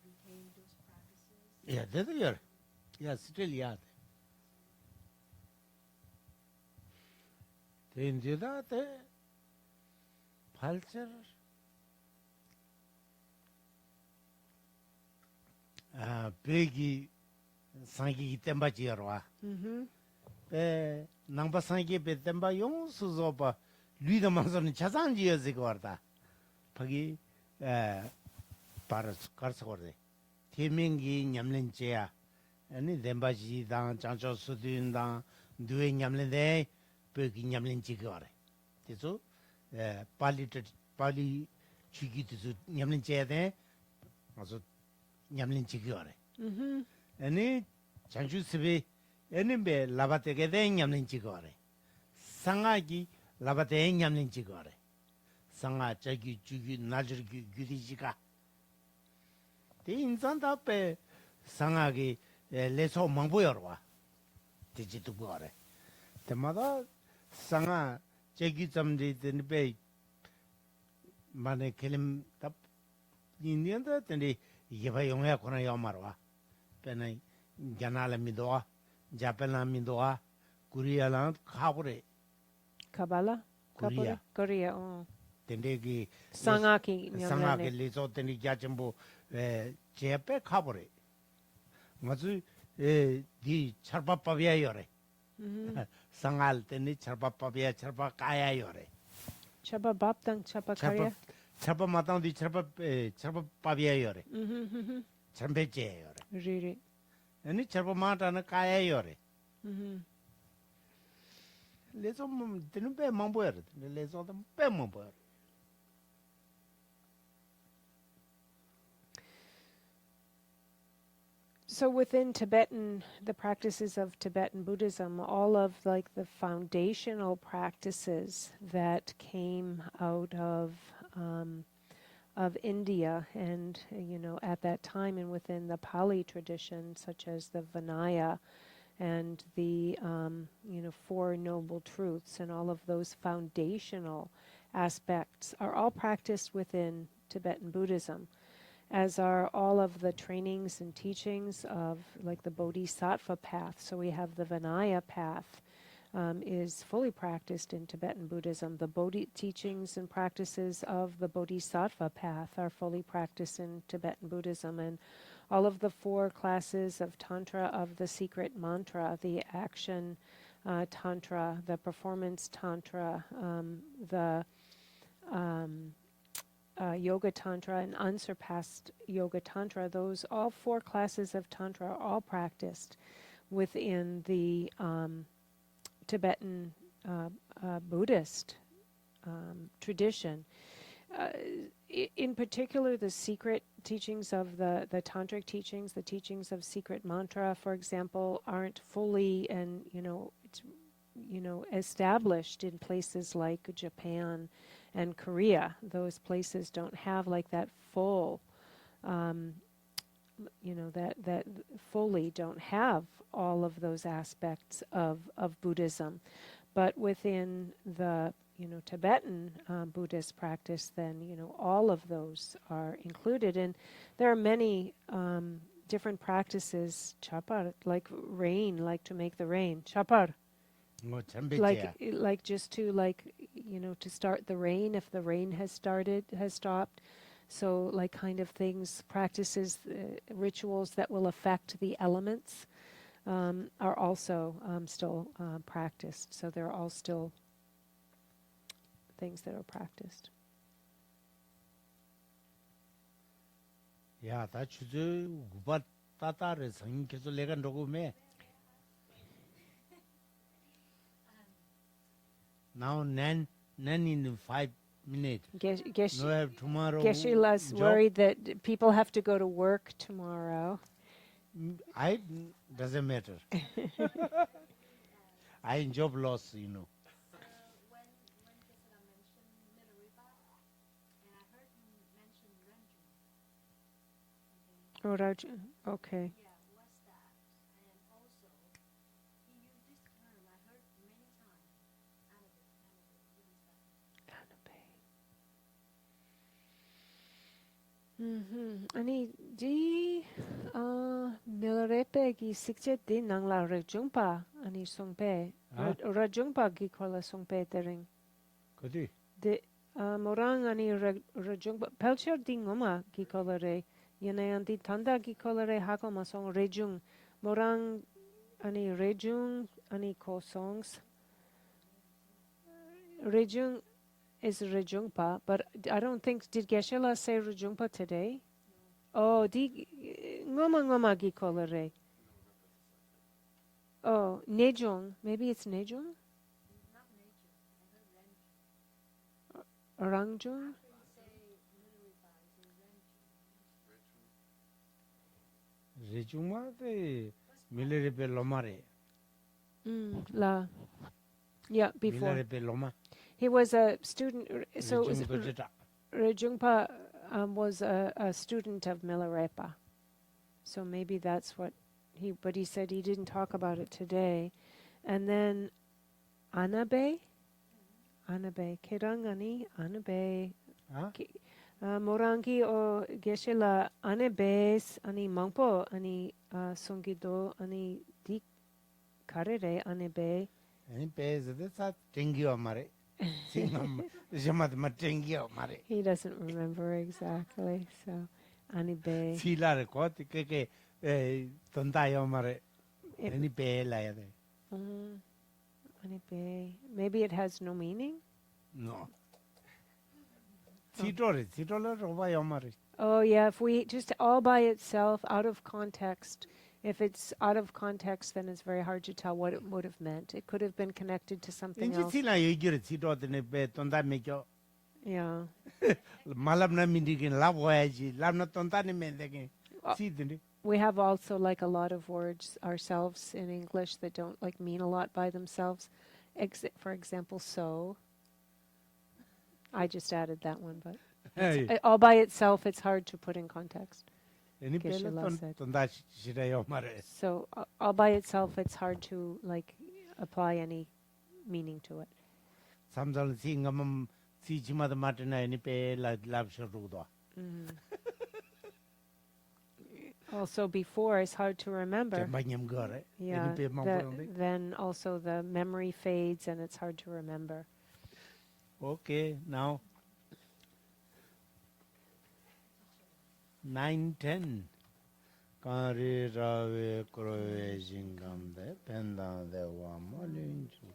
retain those practices? 야, 되더요. 야, 스틸이야. 된지다데 팔절 베기 상기 템바지여와. 에 남바 상기 베 템바 용수조바 리더만서는 자산지여지 거다. 거기 바로 가르쳐거든. 대명기 냠len제야. 아니 템바지당 장조수딘당 두에 냠len데 베기 냠len지 거래. 그래서 빨리 취기도 냠len제야 아주 냠len지 거래. 아니 장주스베 애는베 라바테게 된 냠len지 거래. 상하기 라바테 냠len지 거래. 상하 저기 주기 나저기 규디지가 대 인산 답에 상하기 레소 망보여와 되지도 거래. 때마다 상하 저기 점들이 배 만에 kelem 답 인디언다 근데 이게 봐 용해 거나 요마와 배는 자나라 미도와 자펠나 미도와 코리아랑 카보레 Kabbalah? Korea. Korea, oh. 근데기 Sangaki. 상하게 리조 때니 자전부 제페 카보레 맞지 디 철밥밥이야요래 상할 때니 철밥밥이야 철밥 까야요래 Chaba Baptang Chaba Karya? 철밥 마땅디 철밥밥이야요래 철배제요래 Riri. 아니 철밥 마땅은 까야요래 레조 때는 배 망보여래 레조도 배 망보여 So within Tibetan, the practices of Tibetan Buddhism, all of like the foundational practices that came out of of India, and at that time and within the Pali tradition, such as the Vinaya and the Four Noble Truths, and all of those foundational aspects are all practiced within Tibetan Buddhism, as are all of the trainings and teachings of like the Bodhisattva path. So we have the Vinaya path is fully practiced in Tibetan Buddhism. The Bodhi teachings and practices of the Bodhisattva path are fully practiced in Tibetan Buddhism, and all of the 4 classes of Tantra of the secret mantra, the action Tantra, the performance Tantra, the Yoga Tantra, and unsurpassed Yoga Tantra, those all 4 classes of Tantra are all practiced within the Tibetan Buddhist tradition. In particular, the secret teachings of the tantric teachings, the teachings of secret mantra, for example, aren't fully and established in places like Japan and Korea. Those places don't have like that full, that fully don't have all of those aspects of Buddhism. But within the Tibetan Buddhist practice, then all of those are included, and there are many different practices. Chapar, like rain, like to make the rain. Chapar, 뭐 참배지야. like just to to start the rain if the rain has stopped. So like kind of things, practices, rituals that will affect the elements are also still practiced. So they're all still things that are practiced. 야, 다 주저 구바 따따를 성께서 내가 녹음해. Now, nine in 5 minutes. No have tomorrow. Geshe-la's job. worried that people have to go to work tomorrow. I doesn't matter. I in job loss, when Kisela mentioned Milarepa, and I heard him mention Renjun. Okay. Yeah, what's that? And also, he used this term I heard many times. Anabe, what is that? Ani di Milarepa gi sikche di nangla rajungpa ani songpe. Rajungpa gi kola songpe tering. 그디 De morang ani rajungpa pelcher di ngoma gi kola re. Yanayan di tanda gi kola re hako masong rejung. Morang ani rejung ani ko songs. Rejung is Rajungpa, but I don't think, did Geshe-la say Rajungpa today? Oh, di ngoma gi kola re. Oh, Nejung, maybe it's Nejung? Not nature. I heard Renjun. Rangjung? After you say Milarepa, you say Renjun. 레중마데 밀레레베 로마레. La. Yeah, before. 밀레레베 로마. He was a student, so it was, 레중도제다. Rajungpa was a student of Milarepa. So maybe that's what but he said he didn't talk about it today. And then Anabe, Kerangani, Anabe, 아? Morangi o Geshe-la Anabes, Ani Mangpo, Ani Songido, Ani Di Karere, Anabe. 아니 베즈데 사 땡기어 말에. 지금 저마다 마 땡기어 말에. He doesn't remember exactly, so Anabe. 시라를 곧 그게 돈다요 말에. 아니 베라야 돼. Anabe. Maybe it has no meaning? No. 지도를 로바요 말에. Oh, yeah, if we just all by itself, out of context, if it's out of context, then it's very hard to tell what it would have meant. It could have been connected to something 인지 else. 티나 얘기를 지도드네 베 돈다 메겨. Yeah. 말랍나 민디긴 라보야지. 랍나 돈다니 맨데긴. 지드니. We have also like a lot of words ourselves in English that don't like mean a lot by themselves. For example, so. I just added that one, but Hey. All by itself, it's hard to put in context. Any Geshe pele La ton said. tonda shirayo mare. So all by itself, it's hard to like apply any meaning to it. Samsal singam si chimada matena any pe la lab sharudo. Also, before is hard to remember. Banyam gore. Any Yeah. pe mambo. Then also the memory fades and it's hard to remember. Okay, now 9-10. Kari rave kroe jingam de penda de wa molinju.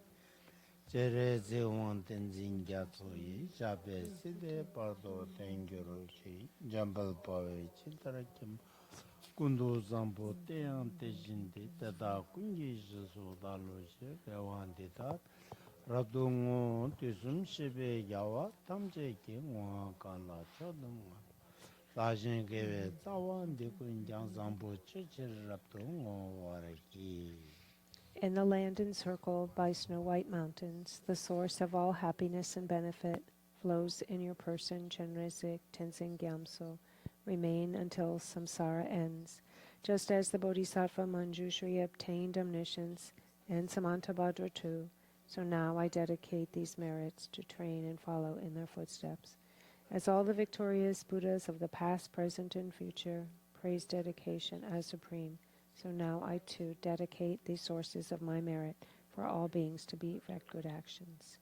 Chere ze won tenzin gyatso yi chape side pardo tengyoro chi jambal pawe chintarakim kundu zambo teyan tejinde tada kungi jiso dalo she pewandi tat radungo tisum shebe yawa tamche ki ngwa kala chodunga Sajin gewe tawan de kunjang zambo chichir rapto ngo waraki. In the land encircled by snow white mountains, the source of all happiness and benefit flows in your person, Chenrezig Tenzin Gyamso. Remain until samsara ends. Just as the Bodhisattva Manjushri obtained omniscience and Samantabhadra too, so now I dedicate these merits to train and follow in their footsteps. As all the victorious Buddhas of the past, present, and future praise dedication as supreme, so now I too dedicate these sources of my merit for all beings to be effect good actions.